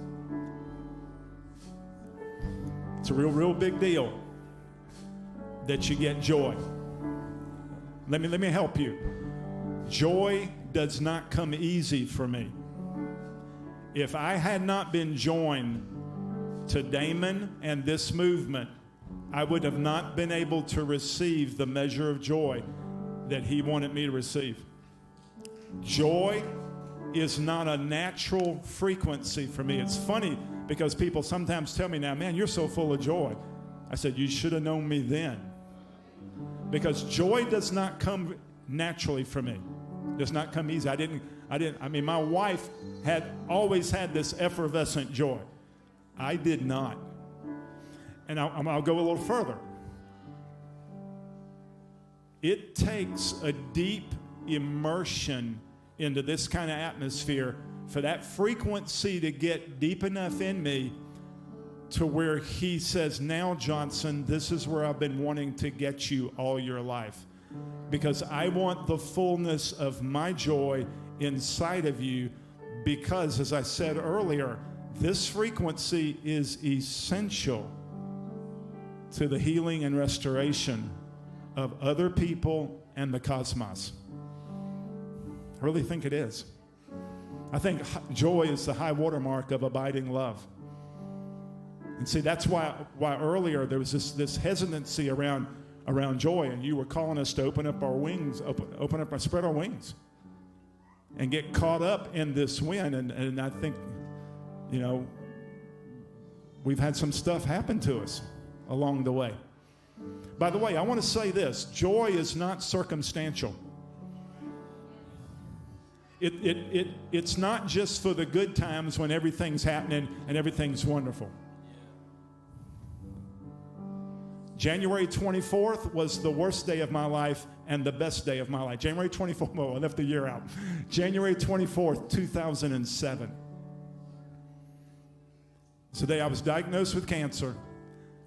It's a real big deal that you get joy. Let me help you. Joy does not come easy for me. If I had not been joined to Damon and this movement, I would have not been able to receive the measure of joy that he wanted me to receive. Joy is not a natural frequency for me. It's funny because people sometimes tell me now, man, you're so full of joy. I said, you should have known me then. Because joy does not come naturally for me. It does not come easy. I mean, my wife had always had this effervescent joy. I did not. And I'll go a little further. It takes a deep immersion into this kind of atmosphere for that frequency to get deep enough in me to where he says, now, Johnson, this is where I've been wanting to get you all your life. Because I want the fullness of my joy inside of you. Because, as I said earlier, this frequency is essential to the healing and restoration of other people and the cosmos. I really think it is. I think joy is the high watermark of abiding love. And see, that's why earlier there was this hesitancy around joy, and you were calling us to open up our wings, spread our wings, and get caught up in this wind. And I think, we've had some stuff happen to us along the way. By the way, I want to say this: joy is not circumstantial. It's not just for the good times when everything's happening and everything's wonderful. January 24th was the worst day of my life and the best day of my life. January 24th, well, I left the year out. January 24th, 2007. It's the day I was diagnosed with cancer.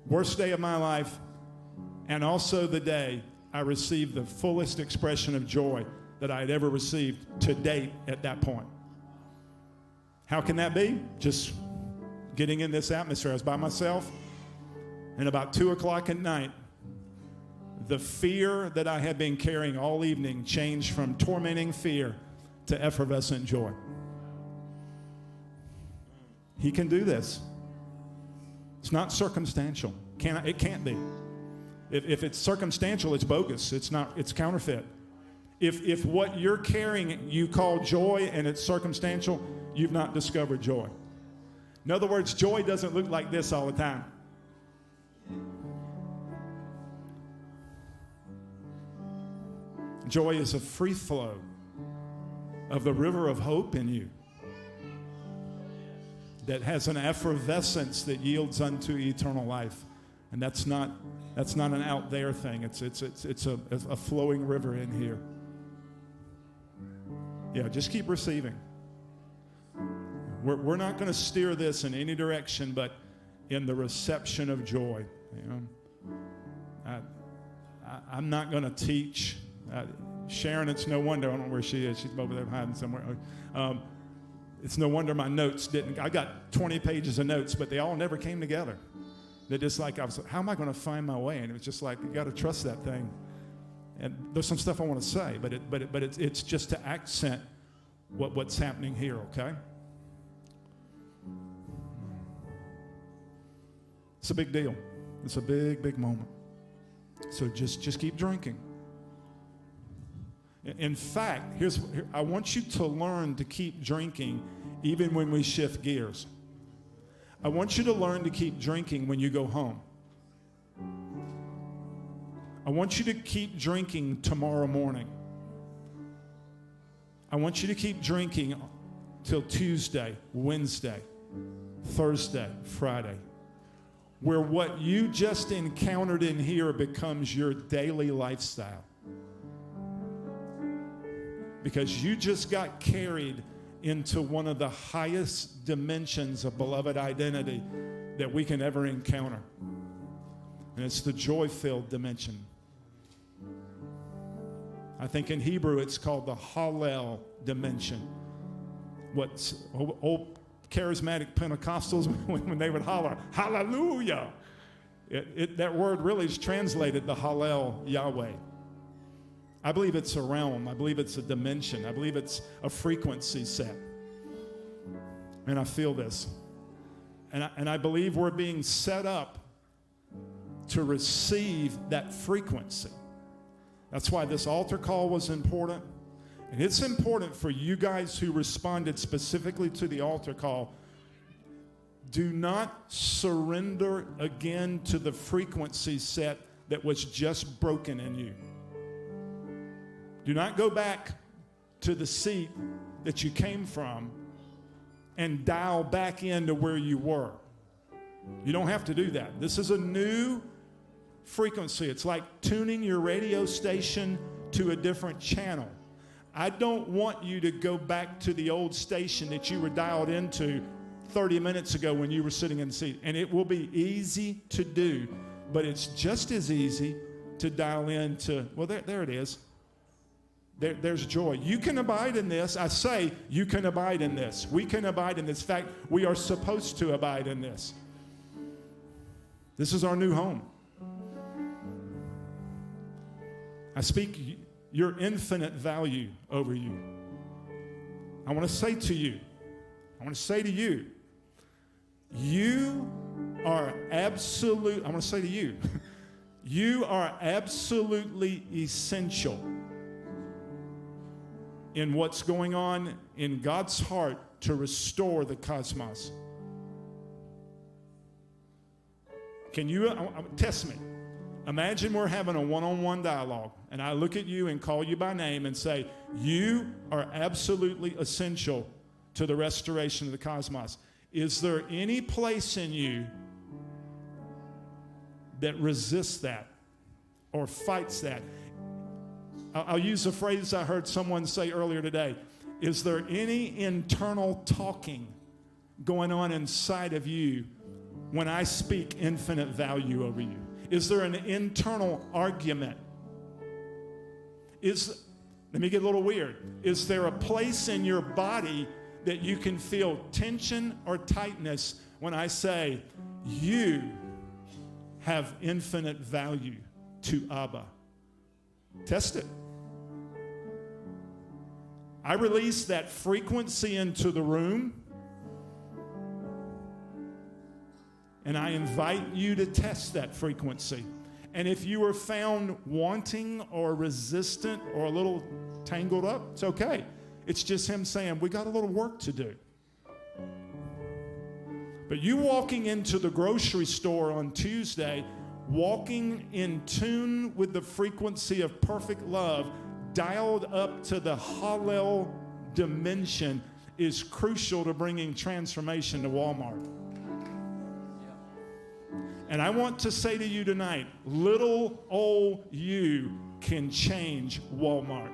Worst day of my life, and also the day I received the fullest expression of joy that I had ever received to date at that point. How can that be? Just getting in this atmosphere. I was by myself, and about 2 o'clock at night, the fear that I had been carrying all evening changed from tormenting fear to effervescent joy. He can do this. It's not circumstantial. It can't be. If it's circumstantial, it's bogus. It's counterfeit. If what you're carrying you call joy and it's circumstantial, you've not discovered joy. In other words, joy doesn't look like this all the time. Joy is a free flow of the river of hope in you that has an effervescence that yields unto eternal life. And that's not an out there thing. It's a flowing river in here. Yeah, just keep receiving. We're not going to steer this in any direction but in the reception of joy. You know, I'm not going to teach. Sharon, it's no wonder. I don't know where she is. She's over there hiding somewhere. It's no wonder my notes didn't. I got 20 pages of notes, but they all never came together. They're just like, how am I going to find my way? And it was just like, you got to trust that thing. And there's some stuff I want to say, but it's just to accent what's happening here, okay? It's a big deal. It's a big, big moment. So just keep drinking. In fact, I want you to learn to keep drinking even when we shift gears. I want you to learn to keep drinking when you go home. I want you to keep drinking tomorrow morning. I want you to keep drinking till Tuesday, Wednesday, Thursday, Friday, where what you just encountered in here becomes your daily lifestyle. Because you just got carried into one of the highest dimensions of beloved identity that we can ever encounter. And it's the joy-filled dimension. I think in Hebrew it's called the Hallel dimension. What old charismatic Pentecostals, when they would holler, hallelujah, that word really is translated the Hallel Yahweh. I believe it's a realm. I believe it's a dimension. I believe it's a frequency set. And I feel this. And I believe we're being set up to receive that frequency. That's why this altar call was important. And it's important for you guys who responded specifically to the altar call. Do not surrender again to the frequency set that was just broken in you. Do not go back to the seat that you came from and dial back into where you were. You don't have to do that. This is a new frequency. It's like tuning your radio station to a different channel. I don't want you to go back to the old station that you were dialed into 30 minutes ago when you were sitting in the seat. And it will be easy to do, but it's just as easy to dial into, well, there it is. There's joy. You can abide in this. I say you can abide in this. We can abide in this. In fact, we are supposed to abide in this. This is our new home. I speak your infinite value over you. I want to say to you, you are absolute, I want to say to you, you are absolutely essential in what's going on in God's heart to restore the cosmos. Can you test me? Imagine we're having a one-on-one dialogue, and I look at you and call you by name and say, you are absolutely essential to the restoration of the cosmos. Is there any place in you that resists that or fights that? I'll use a phrase I heard someone say earlier today. Is there any internal talking going on inside of you when I speak infinite value over you? Is there an internal argument? Let me get a little weird. Is there a place in your body that you can feel tension or tightness when I say, you have infinite value to Abba? Test it. I release that frequency into the room, and I invite you to test that frequency. And if you are found wanting or resistant or a little tangled up, it's okay. It's just him saying, we got a little work to do. But you walking into the grocery store on Tuesday, walking in tune with the frequency of perfect love, dialed up to the Hallel dimension, is crucial to bringing transformation to Walmart. And I want to say to you tonight, little old you can change Walmart.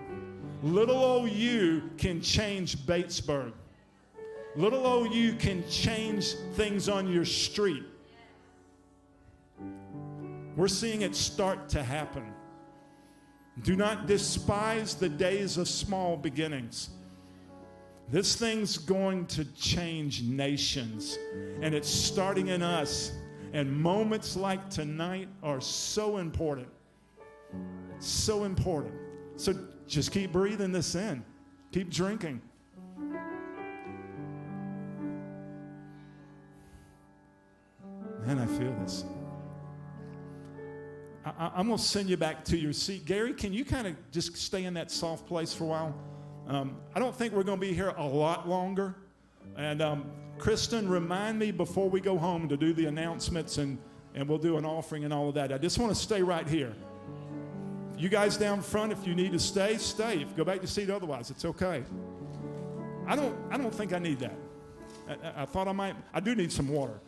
Little old you can change Batesburg. Little old you can change things on your street. We're seeing it start to happen. Do not despise the days of small beginnings. This thing's going to change nations, and it's starting in us. And moments like tonight are so important. So important. So just keep breathing this in. Keep drinking. Man, I feel this. I'm going to send you back to your seat. Gary, can you kind of just stay in that soft place for a while? I don't think we're going to be here a lot longer. And Kristen, remind me before we go home to do the announcements, and we'll do an offering and all of that. I just want to stay right here. You guys down front, if you need to stay, stay. If you go back to your seat otherwise, it's okay. I don't think I need that. I thought I might. I do need some water.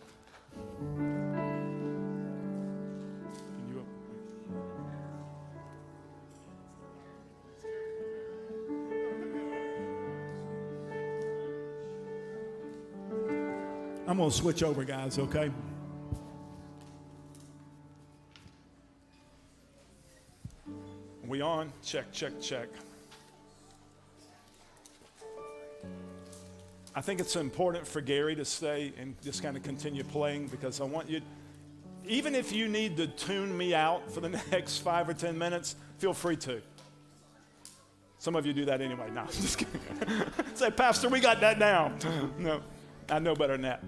I'm going to switch over, guys, okay? We on? Check, check, check. I think it's important for Gary to stay and just kind of continue playing, because I want you, even if you need to tune me out for the next 5 or 10 minutes, feel free to. Some of you do that anyway. No, I'm just kidding. Say, Pastor, we got that down. No, I know better than that.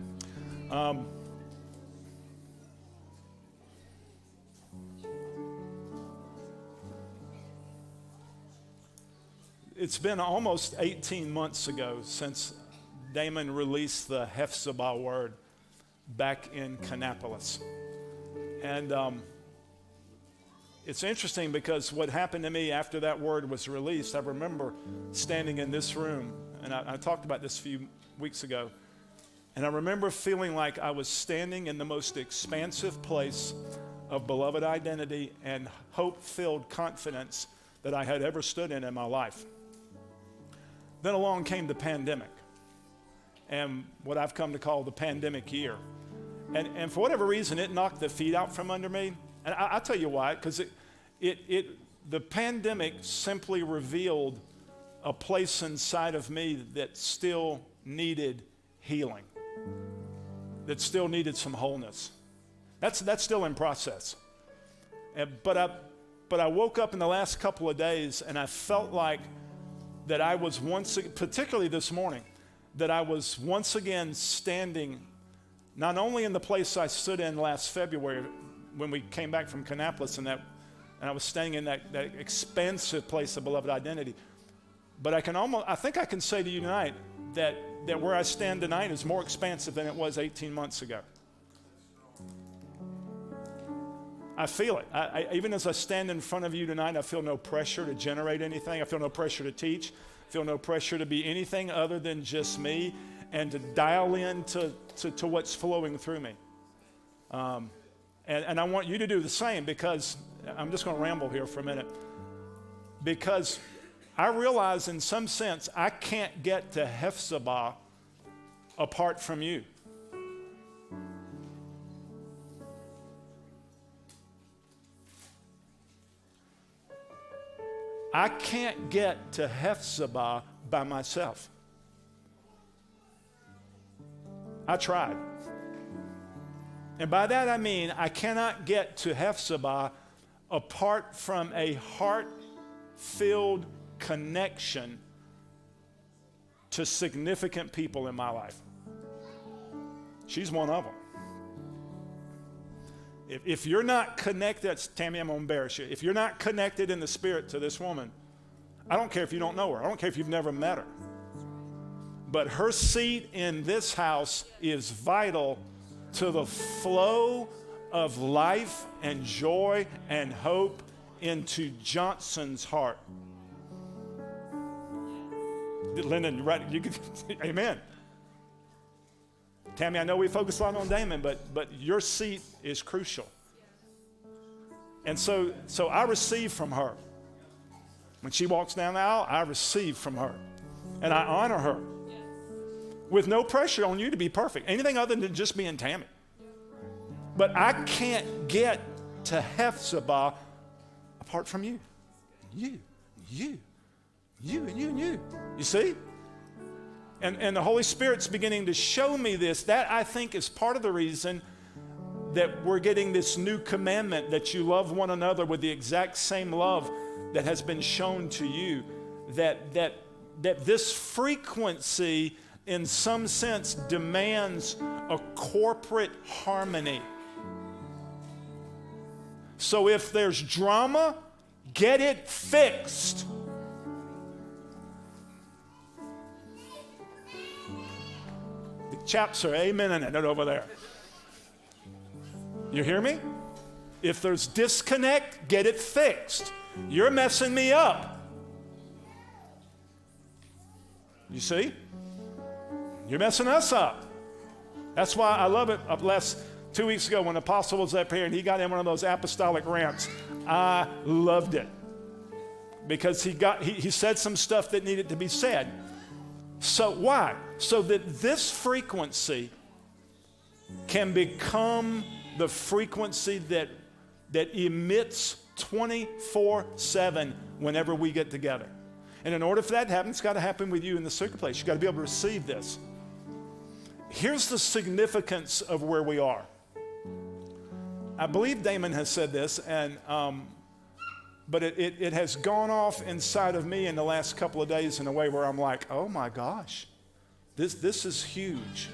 It's been almost 18 months ago since Damon released the Hephzibah word back in Kannapolis. And it's interesting because what happened to me after that word was released, I remember standing in this room, and I talked about this a few weeks ago, and I remember feeling like I was standing in the most expansive place of beloved identity and hope-filled confidence that I had ever stood in my life. Then along came the pandemic, and what I've come to call the pandemic year. And for whatever reason, it knocked the feet out from under me. And I'll tell you why, because the pandemic simply revealed a place inside of me that still needed healing, that still needed some wholeness. That's still in process. But I woke up in the last couple of days, and I felt like that I was particularly this morning, that I was once again standing not only in the place I stood in last February when we came back from Kannapolis, and I was staying in that expansive place of beloved identity, but I think I can say to you tonight that where I stand tonight is more expansive than it was 18 months ago. I feel it. Even as I stand in front of you tonight, I feel no pressure to generate anything. I feel no pressure to teach. I feel no pressure to be anything other than just me and to dial in to what's flowing through me. And I want you to do the same, because I'm just going to ramble here for a minute. Because I realize in some sense I can't get to Hephzibah apart from you. I can't get to Hephzibah by myself. I tried. And by that I mean I cannot get to Hephzibah apart from a heart-filled connection to significant people in my life. She's one of them. If you're not connected, Tammy, I'm going to embarrass you. If you're not connected in the spirit to this woman, I don't care if you don't know her. I don't care if you've never met her. But her seat in this house is vital to the flow of life and joy and hope into Johnson's heart. Lyndon, right? You could, amen. Tammy, I know we focus a lot on Damon, but your seat is crucial. And so I receive from her. When she walks down the aisle, I receive from her. And I honor her. With no pressure on you to be perfect. Anything other than just being Tammy. But I can't get to Hephzibah apart from you. You. You see? And the Holy Spirit's beginning to show me this. That, I think, is part of the reason that we're getting this new commandment that you love one another with the exact same love that has been shown to you. That this frequency, in some sense, demands a corporate harmony. So if there's drama, get it fixed. Chaps are amening it over there. You hear me? If there's disconnect, get it fixed. You're messing me up. You see? You're messing us up. That's why I love it. Last 2 weeks ago when the apostle was up here and he got in one of those apostolic rants, I loved it. Because he said some stuff that needed to be said. So why? So that this frequency can become the frequency that emits 24/7 whenever we get together. And in order for that to happen, it's got to happen with you in the secret place. You've got to be able to receive this. Here's the significance of where we are. I believe Damon has said this, and but it has gone off inside of me in the last couple of days in a way where I'm like, oh my gosh, this is huge.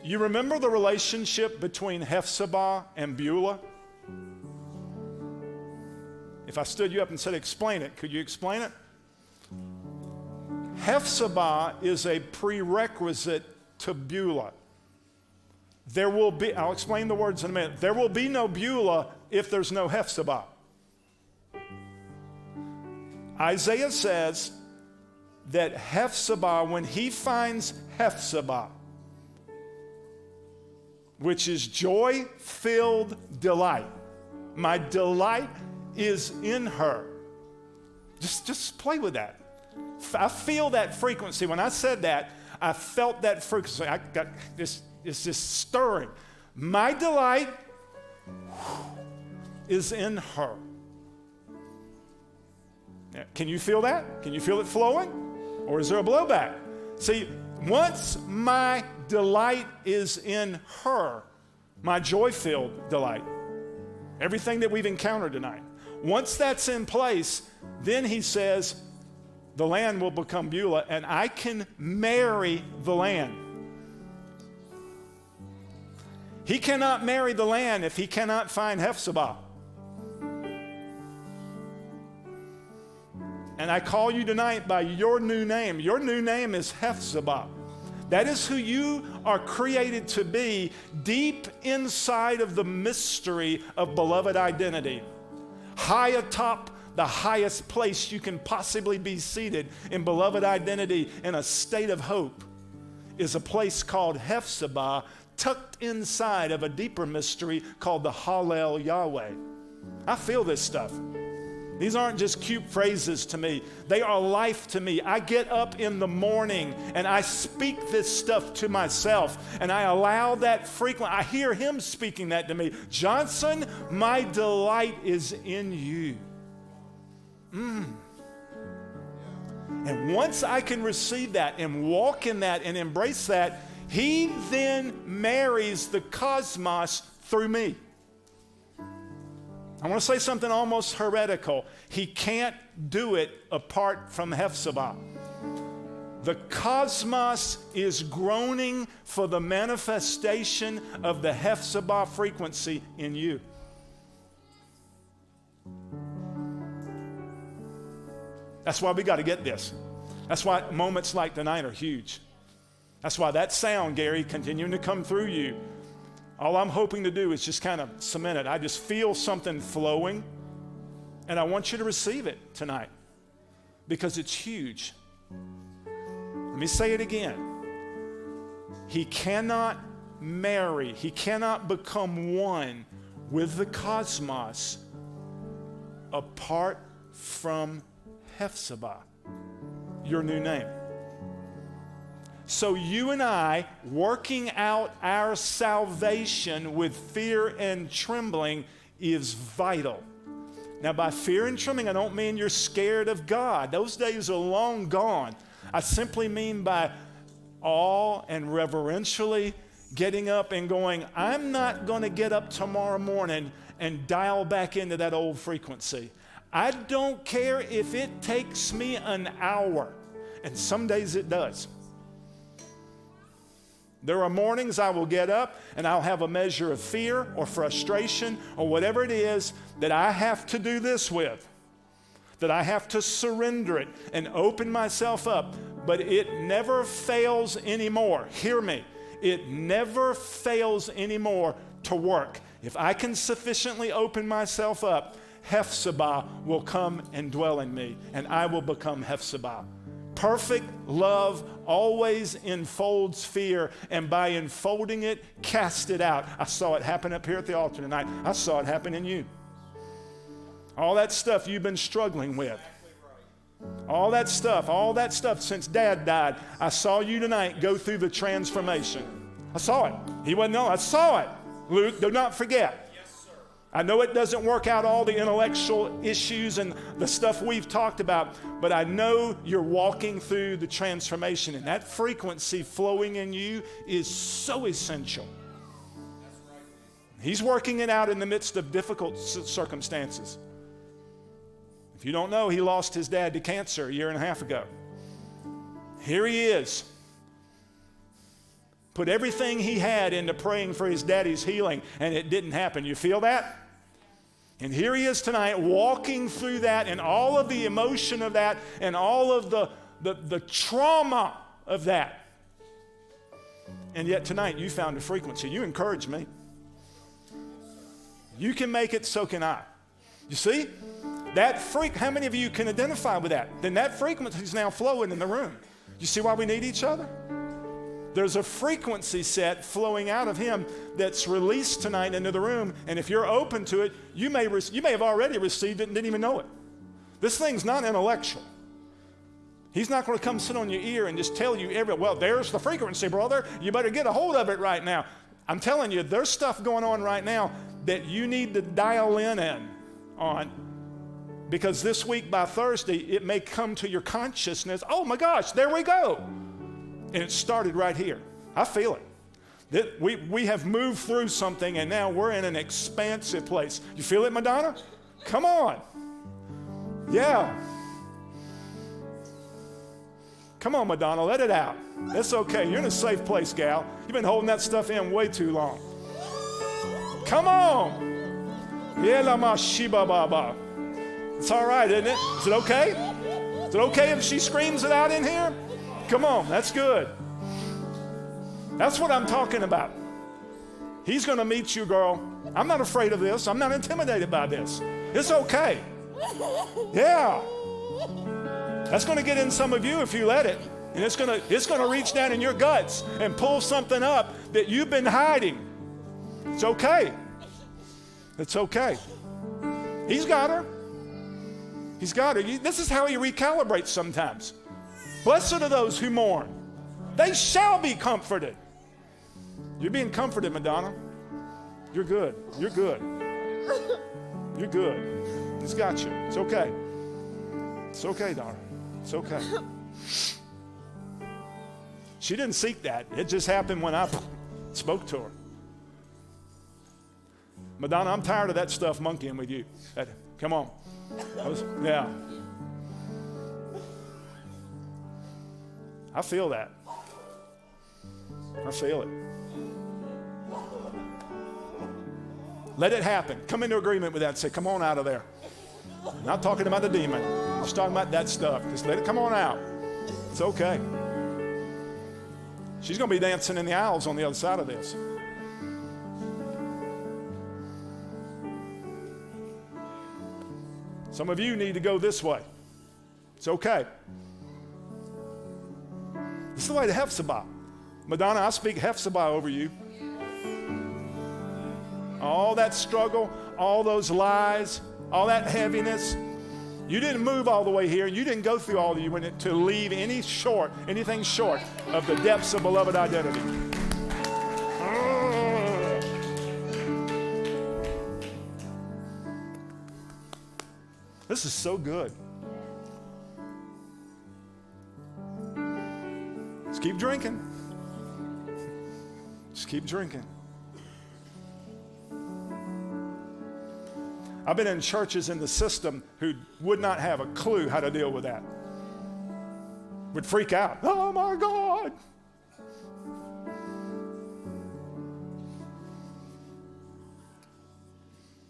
You remember the relationship between Hephzibah and Beulah? If I stood you up and said, explain it, could you explain it? Hephzibah is a prerequisite to Beulah. There will be, I'll explain the words in a minute. There will be no Beulah if there's no Hephzibah. Isaiah says that Hephzibah, when he finds Hephzibah, which is joy-filled delight. My delight is in her. Just play with that. I feel that frequency. When I said that, I felt that frequency. I got this. It's just stirring. My delight is in her. Can you feel that? Can you feel it flowing? Or is there a blowback? See, once my delight is in her, my joy-filled delight, everything that we've encountered tonight, once that's in place, then he says, the land will become Beulah, and I can marry the land. He cannot marry the land if he cannot find Hephzibah. And I call you tonight by your new name. Your new name is Hephzibah. That is who you are created to be, deep inside of the mystery of beloved identity. High atop the highest place you can possibly be seated in beloved identity in a state of hope is a place called Hephzibah, tucked inside of a deeper mystery called the Hallel Yahweh. I feel this stuff. These aren't just cute phrases to me. They are life to me. I get up in the morning and I speak this stuff to myself, and I allow that frequently. I hear him speaking that to me. Johnson, my delight is in you. And once I can receive that and walk in that and embrace that, he then marries the cosmos through me. I want to say something almost heretical. He can't do it apart from Hephzibah. The cosmos is groaning for the manifestation of the Hephzibah frequency in you. That's why we got to get this. That's why moments like tonight are huge. That's why that sound, Gary, continuing to come through you, all I'm hoping to do is just kind of cement it. I just feel something flowing, and I want you to receive it tonight because it's huge. Let me say it again. He cannot marry, he cannot become one with the cosmos apart from Hephzibah, your new name. So you and I, working out our salvation with fear and trembling, is vital. Now, by fear and trembling, I don't mean you're scared of God. Those days are long gone. I simply mean by awe and reverentially getting up and going, I'm not going to get up tomorrow morning and dial back into that old frequency. I don't care if it takes me an hour, and some days it does. There are mornings I will get up and I'll have a measure of fear or frustration or whatever it is that I have to do this with, that I have to surrender it and open myself up, but it never fails anymore. Hear me. It never fails anymore to work. If I can sufficiently open myself up, Hephzibah will come and dwell in me, and I will become Hephzibah. Perfect love always enfolds fear, and by enfolding it, cast it out. I saw it happen up here at the altar tonight. I saw it happen in you. All that stuff you've been struggling with. All that stuff since Dad died. I saw you tonight go through the transformation. I saw it. He wasn't on. I saw it. Luke, do not forget. I know it doesn't work out all the intellectual issues and the stuff we've talked about, but I know you're walking through the transformation, and that frequency flowing in you is so essential. He's working it out in the midst of difficult circumstances. If you don't know, he lost his dad to cancer 1.5 years ago. Here he is. Put everything he had into praying for his daddy's healing, and it didn't happen. You feel that? And here he is tonight walking through that and all of the emotion of that and all of the trauma of that. And yet tonight you found a frequency. You encouraged me. You can make it, so can I. You see? That how many of you can identify with that? Then that frequency is now flowing in the room. You see why we need each other? There's a frequency set flowing out of him that's released tonight into the room, and if you're open to it, you may have already received it and didn't even know it. This thing's not intellectual. He's not going to come sit on your ear and just tell you well, there's the frequency, brother. You better get a hold of it right now. I'm telling you, there's stuff going on right now that you need to dial in on, because this week by Thursday, it may come to your consciousness, oh my gosh, there we go. And it started right here. I feel it. We have moved through something, and now we're in an expansive place. You feel it, Madonna? Come on. Yeah. Come on, Madonna, let it out. It's okay. You're in a safe place, gal. You've been holding that stuff in way too long. Come on. It's all right, isn't it? Is it okay? Is it okay if she screams it out in here? Come on, that's good. That's what I'm talking about. He's going to meet you, girl. I'm not afraid of this. I'm not intimidated by this. It's okay. Yeah. That's going to get in some of you if you let it. And it's going to reach down in your guts and pull something up that you've been hiding. It's okay. It's okay. He's got her. He's got her. This is how he recalibrates sometimes. Blessed are those who mourn. They shall be comforted. You're being comforted, Madonna. You're good. You're good. You're good. He's got you. It's okay. It's okay, darling. It's okay. She didn't seek that. It just happened when I spoke to her. Madonna, I'm tired of that stuff monkeying with you. Come on. Yeah. I feel that. I feel it. Let it happen. Come into agreement with that and say, come on out of there. I'm not talking about the demon. I'm just talking about that stuff. Just let it come on out. It's okay. She's going to be dancing in the aisles on the other side of this. Some of you need to go this way. It's okay. This is the way to Hephzibah. Madonna, I speak Hephzibah over you. All that struggle, all those lies, all that heaviness. You didn't move all the way here. You didn't go through all that you went to leave anything short of the depths of beloved identity. This is so good. Just keep drinking. Just keep drinking. I've been in churches in the system who would not have a clue how to deal with that. Would freak out. Oh my God.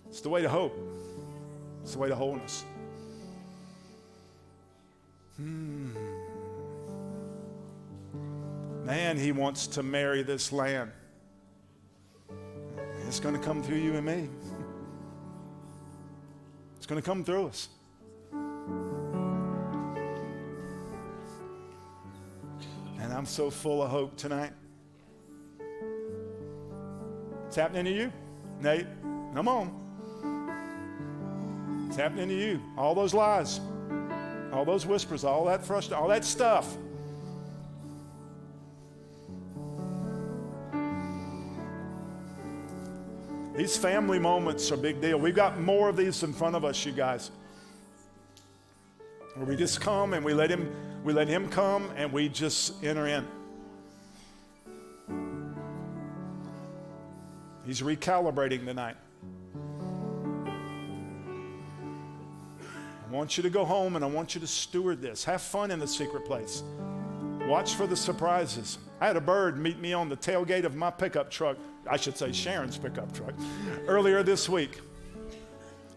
It's the way to hope. It's the way to wholeness. Man, he wants to marry this land. It's going to come through you and me. It's going to come through us. And I'm so full of hope tonight. It's happening to you, Nate. Come on. It's happening to you. All those lies, all those whispers, all that frustration, all that stuff. These family moments are a big deal. We've got more of these in front of us, you guys. Where we just come and we let him come and we just enter in. He's recalibrating tonight. I want you to go home and I want you to steward this. Have fun in the secret place. Watch for the surprises. I had a bird meet me on the tailgate of my pickup truck. I should say Sharon's pickup truck, earlier this week.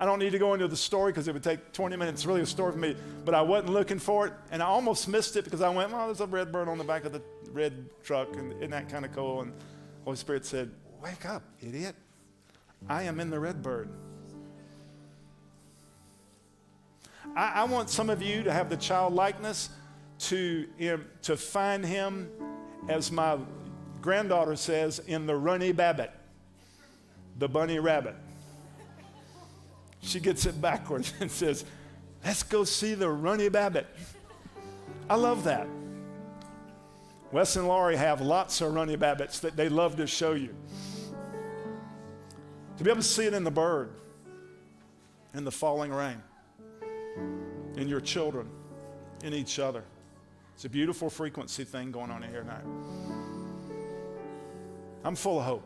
I don't need to go into the story because it would take 20 minutes. It's really a story for me, but I wasn't looking for it, and I almost missed it because I went, well, there's a red bird on the back of the red truck, and isn't that kind of cool? And the Holy Spirit said, wake up, idiot. I am in the red bird. I want some of you to have the childlikeness to find him, as my granddaughter says, in the runny babbit, the bunny rabbit. She gets it backwards and says, let's go see the runny babbit. I love that. Wes and Laurie have lots of runny babbits that they love to show you. To be able to see it in the bird, in the falling rain, in your children, in each other. It's a beautiful frequency thing going on in here tonight. I'm full of hope.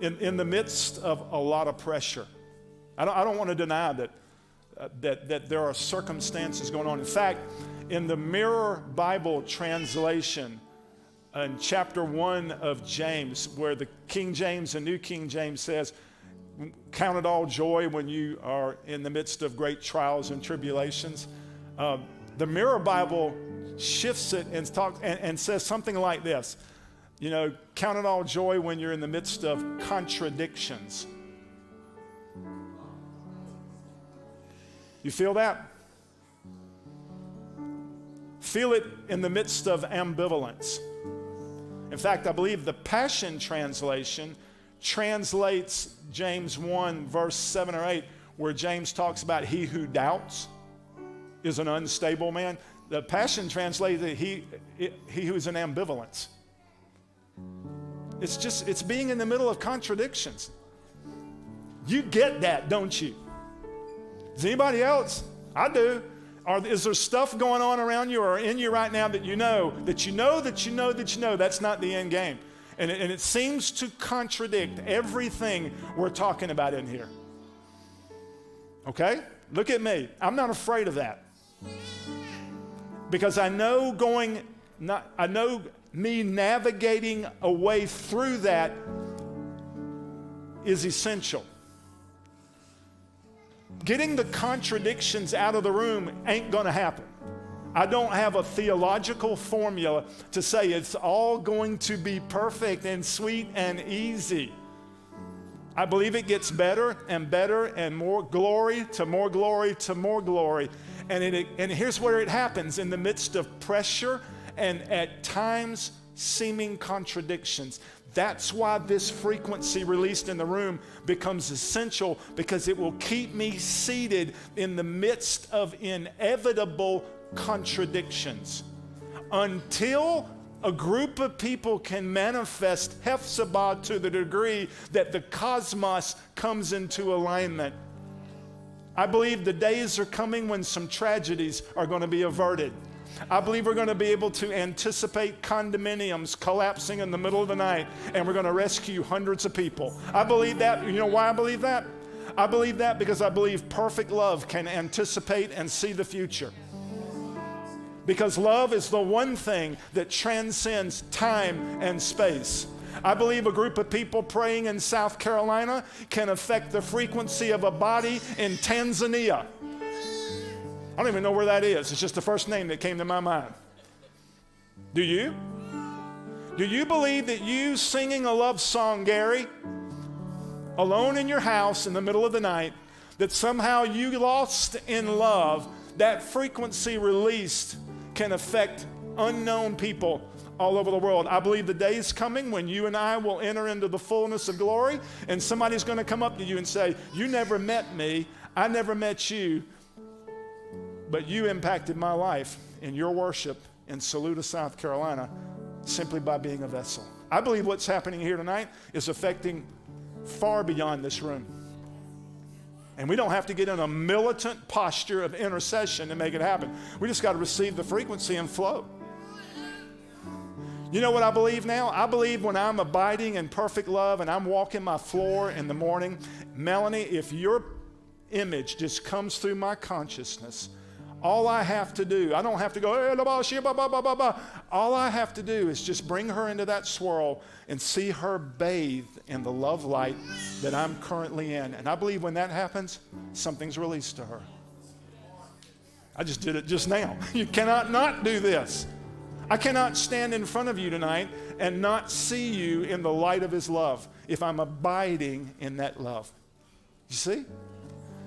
In the midst of a lot of pressure, I don't want to deny that there are circumstances going on. In fact, in the Mirror Bible translation, in chapter 1 of James, where the King James and New King James says, count it all joy when you are in the midst of great trials and tribulations. The Mirror Bible shifts it and says something like this. You know, count it all joy when you're in the midst of contradictions. You feel that? Feel it in the midst of ambivalence. In fact, I believe the Passion Translation translates James 1, verse 7 or 8, where James talks about he who doubts is an unstable man. The Passion translates it, he who is in ambivalence. It's being in the middle of contradictions. You get that, don't you? Does anybody else? I do. Is there stuff going on around you or in you right now that you know that's not the end game? And it seems to contradict everything we're talking about in here. Okay? Look at me. I'm not afraid of that. Because I know me navigating a way through that is essential. Getting the contradictions out of the room ain't going to happen. I don't have a theological formula to say it's all going to be perfect and sweet and easy. I believe it gets better and better and more glory to more glory to more glory. And here's where it happens, in the midst of pressure and at times seeming contradictions. That's why this frequency released in the room becomes essential, because it will keep me seated in the midst of inevitable contradictions until a group of people can manifest Hephzibah to the degree that the cosmos comes into alignment. I believe the days are coming when some tragedies are going to be averted. I believe we're going to be able to anticipate condominiums collapsing in the middle of the night, and we're going to rescue hundreds of people. I believe that. You know why I believe that? I believe that because I believe perfect love can anticipate and see the future. Because love is the one thing that transcends time and space. I believe a group of people praying in South Carolina can affect the frequency of a body in Tanzania. I don't even know where that is. It's just the first name that came to my mind. Do you? Do you believe that you singing a love song, Gary, alone in your house in the middle of the night, that somehow you lost in love, that frequency released can affect unknown people all over the world? I believe the day is coming when you and I will enter into the fullness of glory, and somebody's going to come up to you and say, you never met me, I never met you, but you impacted my life in your worship in Saluda, South Carolina, simply by being a vessel. I believe what's happening here tonight is affecting far beyond this room. And we don't have to get in a militant posture of intercession to make it happen. We just got to receive the frequency and flow. You know what I believe now? I believe when I'm abiding in perfect love and I'm walking my floor in the morning, Melanie, if your image just comes through my consciousness, all I have to do, I don't have to go, all I have to do is just bring her into that swirl and see her bathed in the love light that I'm currently in. And I believe when that happens, something's released to her. I just did it just now. You cannot not do this. I cannot stand in front of you tonight and not see you in the light of his love if I'm abiding in that love. You see?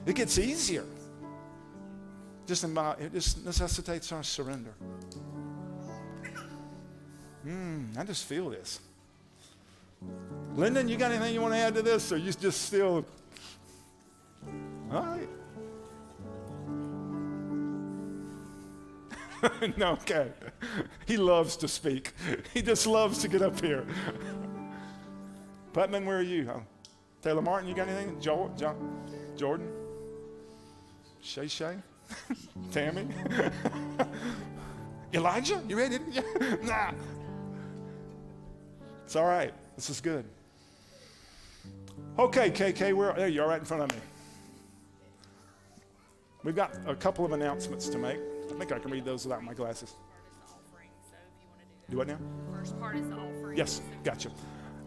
It gets easier. It just necessitates our surrender. I just feel this. Lyndon, you got anything you want to add to this, or you just still? All right. No, okay. He loves to speak. He just loves to get up here. Putman, where are you? Taylor Martin, you got anything? Jordan? Shay? Tammy? Elijah? You ready? Nah. It's all right. This is good. Okay, KK, there you are right in front of me. We've got a couple of announcements to make. I think I can read those without my glasses. Do what now? First part is the offering. Yes, gotcha.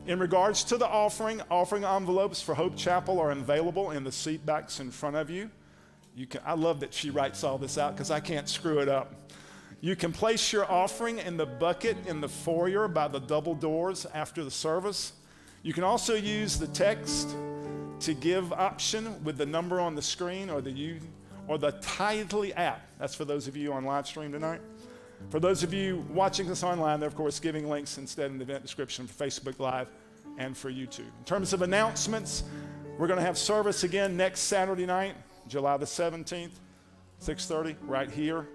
In regards to the offering envelopes for Hope Chapel are available in the seat backs in front of you. I love that she writes all this out because I can't screw it up. You can place your offering in the bucket in the foyer by the double doors after the service. You can also use the text to give option with the number on the screen or the Tithely app. That's for those of you on live stream tonight. For those of you watching this online, they're of course giving links instead in the event description for Facebook Live and for YouTube. In terms of announcements, we're going to have service again next Saturday night, July the 17th, 6:30, right here.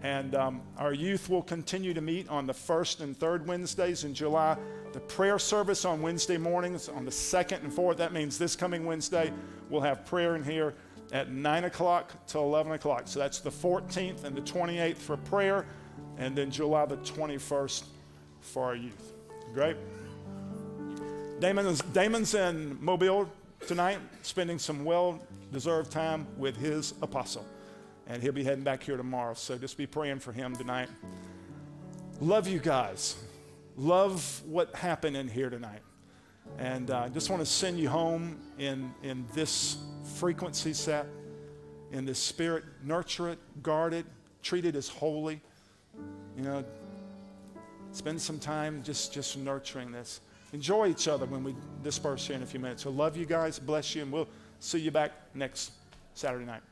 And our youth will continue to meet on the first and third Wednesdays in July. The prayer service on Wednesday mornings on the 2nd and 4th. That means this coming Wednesday, we'll have prayer in here at 9 o'clock to 11 o'clock. So that's the 14th and the 28th for prayer, and then July the 21st for our youth. Great. Damon's in Mobile tonight, spending some well-deserved time with his apostle. And he'll be heading back here tomorrow. So just be praying for him tonight. Love you guys. Love what happened in here tonight. And just want to send you home in this frequency set, in this spirit. Nurture it, guard it, treat it as holy. You know, spend some time just nurturing this. Enjoy each other when we disperse here in a few minutes. So love you guys, bless you, and we'll see you back next Saturday night.